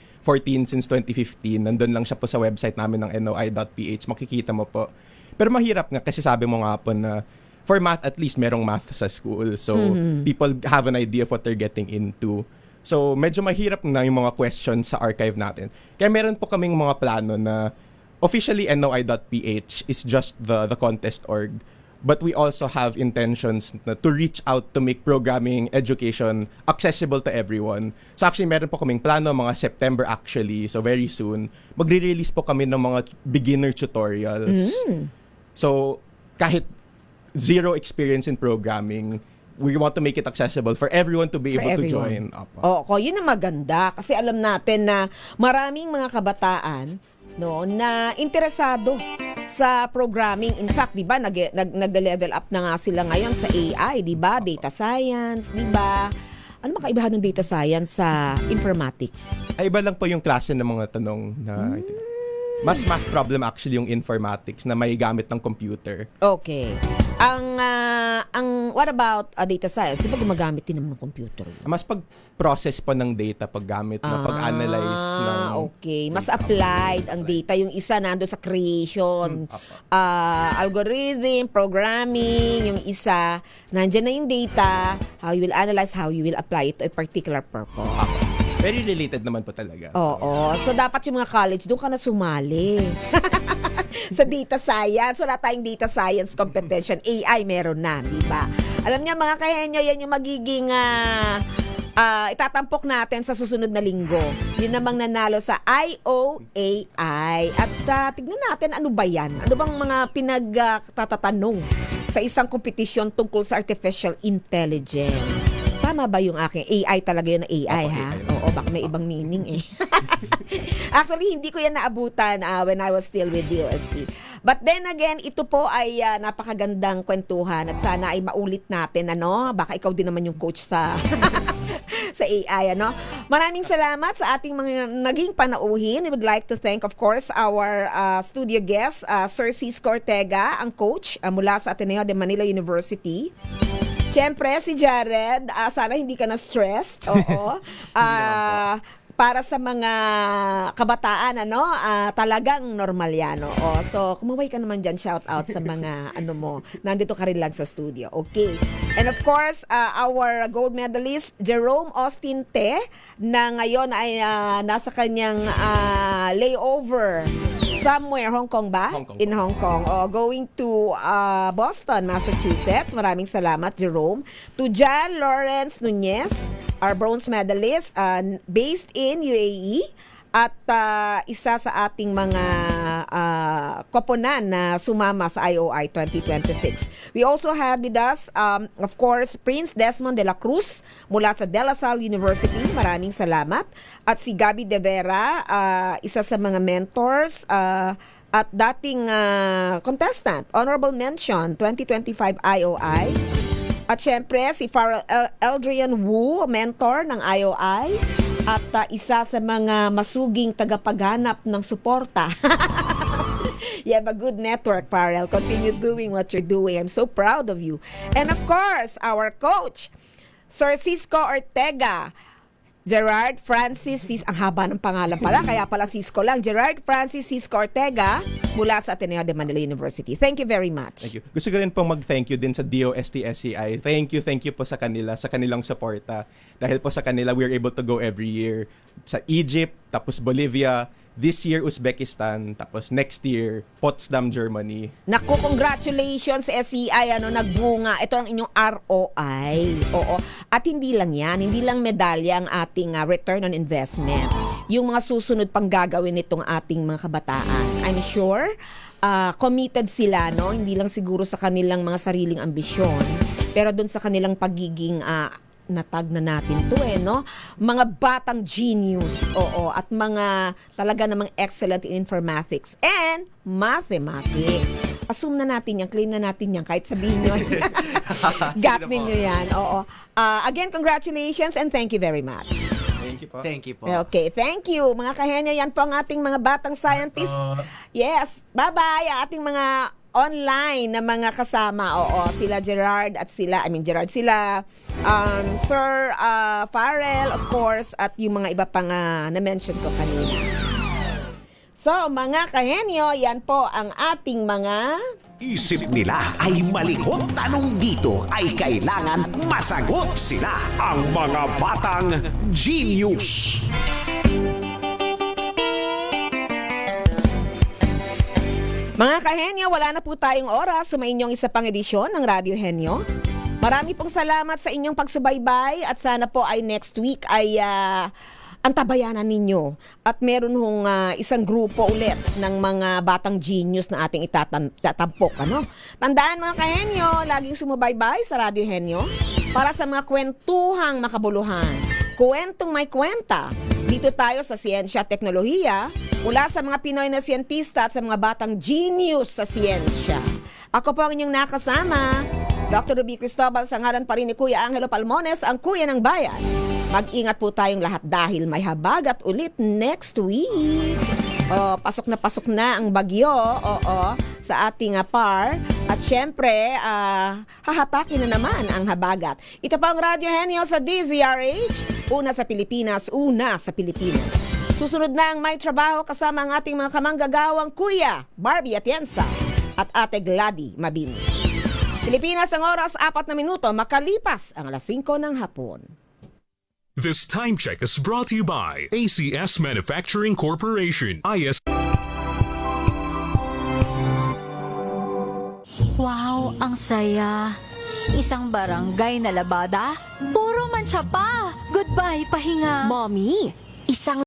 since 2015. Nandun lang siya po sa website namin ng noi.ph. Makikita mo po. Pero mahirap nga kasi sabi mo nga po na for math, at least merong math sa school. So people have an idea of what they're getting into. So medyo mahirap na yung mga questions sa archive natin. Kaya meron po kaming mga plano na officially noi.ph is just the contest org. But we also have intentions to reach out to make programming education accessible to everyone. So actually, meron po kaming plano, mga September actually, so very soon. Magre-release po kami ng mga beginner tutorials. So kahit zero experience in programming, we want to make it accessible for everyone to be able to join. Yun ang maganda. Kasi alam natin na maraming mga kabataan na interesado sa programming. In fact, 'di ba, nag-level up na nga sila ngayon sa AI, 'di ba? Data science, 'di ba? Ano makaibahan ng data science sa informatics? Ay, iba lang po yung klase ng mga tanong na mas math problem actually yung informatics na may gamit ng computer. Okay. What about data science? Di ba gumagamit din naman ng computer? Mas pag-process po ng data, paggamit na pag-analyze ng... Okay. Mas applied ang data. Yung isa nando sa creation, algorithm, programming. Yung isa, nandyan na yung data, how you will analyze, how you will apply it to a particular purpose. Very related naman po talaga. Oo. So, dapat yung mga college, doon ka na sumali. Sa data science. Wala tayong data science competition. AI meron na, di ba? Alam niyo, mga kahenyo, yan yung magiging itatampok natin sa susunod na linggo. Yun namang nanalo sa IOAI. At tignan natin, ano ba yan? Ano bang mga pinagtatanong sa isang kompetisyon tungkol sa artificial intelligence? Tama ba yung aking AI talaga yun na AI, ha? Oo, baka may ibang meaning eh. Actually, hindi ko yan naabutan when I was still with DOST. But then again, ito po ay napakagandang kwentuhan at sana ay maulit natin, Baka ikaw din naman yung coach sa sa AI, Maraming salamat sa ating mga naging panauhin. We would like to thank, of course, our studio guest, Sir Cisco Ortega, ang coach mula sa Ateneo de Manila University. Siyempre, si Jared, sana hindi ka na-stressed. Oo. Para sa mga kabataan, talagang normal yan. So, kumaway ka naman dyan, shout out sa mga, nandito ka rin lang sa studio. Okay. And of course, our gold medalist, Jerome Austin Te, na ngayon ay nasa kanyang layover somewhere, Hong Kong ba? In Hong Kong. Going to Boston, Massachusetts. Maraming salamat, Jerome. To Jan Lawrence Nunez, our bronze medalist, based in UAE. At isa sa ating mga koponan na sumama sa IOI 2026. We also had with us, of course, Prince Desmond de la Cruz mula sa De La Salle University. Maraming salamat. At si Gabby De Vera, isa sa mga mentors at dating contestant, honorable mention 2025 IOI. At syempre, si Farrell Eldrian Wu, mentor ng IOI. At isa sa mga masuging tagapaghanap ng suporta. You have a good network, Farrell. Continue doing what you're doing. I'm so proud of you. And of course, our coach, Sir Cisco Ortega. Gerard Francis ang haba ng pangalan pala, kaya pala Cisco lang. Gerard Francis Cisco Ortega mula sa Ateneo de Manila University. Thank you very much. Thank you. Gusto ko rin pong mag-thank you din sa DOST-SCI. Thank you po sa kanila, sa kanilang suporta. Dahil po sa kanila, we're able to go every year sa Egypt, tapos Bolivia, this year Uzbekistan, tapos next year Potsdam, Germany. Naku, congratulations SCI, nagbunga. Ito ang inyong ROI. Oo. At hindi lang yan, hindi lang medalya ang ating return on investment. Yung mga susunod pang gagawin nitong ating mga kabataan. I'm sure committed sila, no? Hindi lang siguro sa kanilang mga sariling ambisyon, pero doon sa kanilang pagiging natag na natin to no? Mga batang genius, oo, at mga talaga namang excellent in informatics and mathematics. Assume na natin yan, claim na natin yan, kahit sabihin nyo. Gap ninyo yan, oo. Again, congratulations and thank you very much. Thank you po. Thank you po. Okay, thank you. Mga kahenyo, yan po ang ating mga batang scientists. Yes, bye-bye. Ang ating mga online na mga kasama. Oo, sila Gerard at sila Sir Farrell, of course, at yung mga iba pang na-mention ko kanina. So, mga kahenyo, yan po ang ating mga... Isip nila ay malikot, tanong dito ay kailangan masagot sila. Ang mga batang genius. Mga kahenyo, wala na po tayong oras sa inyong isa pang edisyon ng Radyo Henyo. Marami pong salamat sa inyong pagsubaybay at sana po ay next week ay antabayanan ninyo. At meron hong isang grupo ulit ng mga batang genius na ating itatampok. Tandaan mga kahenyo, laging sumubaybay sa Radyo Henyo para sa mga kwentuhang makabuluhan. Kwentong may kwenta. Dito tayo sa siyensya at teknolohiya mula sa mga Pinoy na siyentista at sa mga batang genius sa siyensya. Ako po ang inyong nakasama, Dr. Ruby Cristobal, sa ngalan pa rin ni Kuya Angelo Palmones, ang Kuya ng Bayan. Mag-ingat po tayong lahat dahil may habagat ulit next week. Pasok na ang bagyo, sa ating par. At syempre, hahatakin na naman ang habagat. Ito pa ang Radyo Henyo sa DZRH. Una sa Pilipinas. Susunod na ang May Trabaho kasama ang ating mga kamanggagawang Kuya Barbie Atienza at Ate Glady Mabini. Pilipinas ang oras, 4 na minuto, makalipas ang alas 5 ng hapon. This time check is brought to you by ACS Manufacturing Corporation, IS. Wow, ang saya. Isang barangay na labada, puro mancha pa. Goodbye, pahinga. Mommy, isang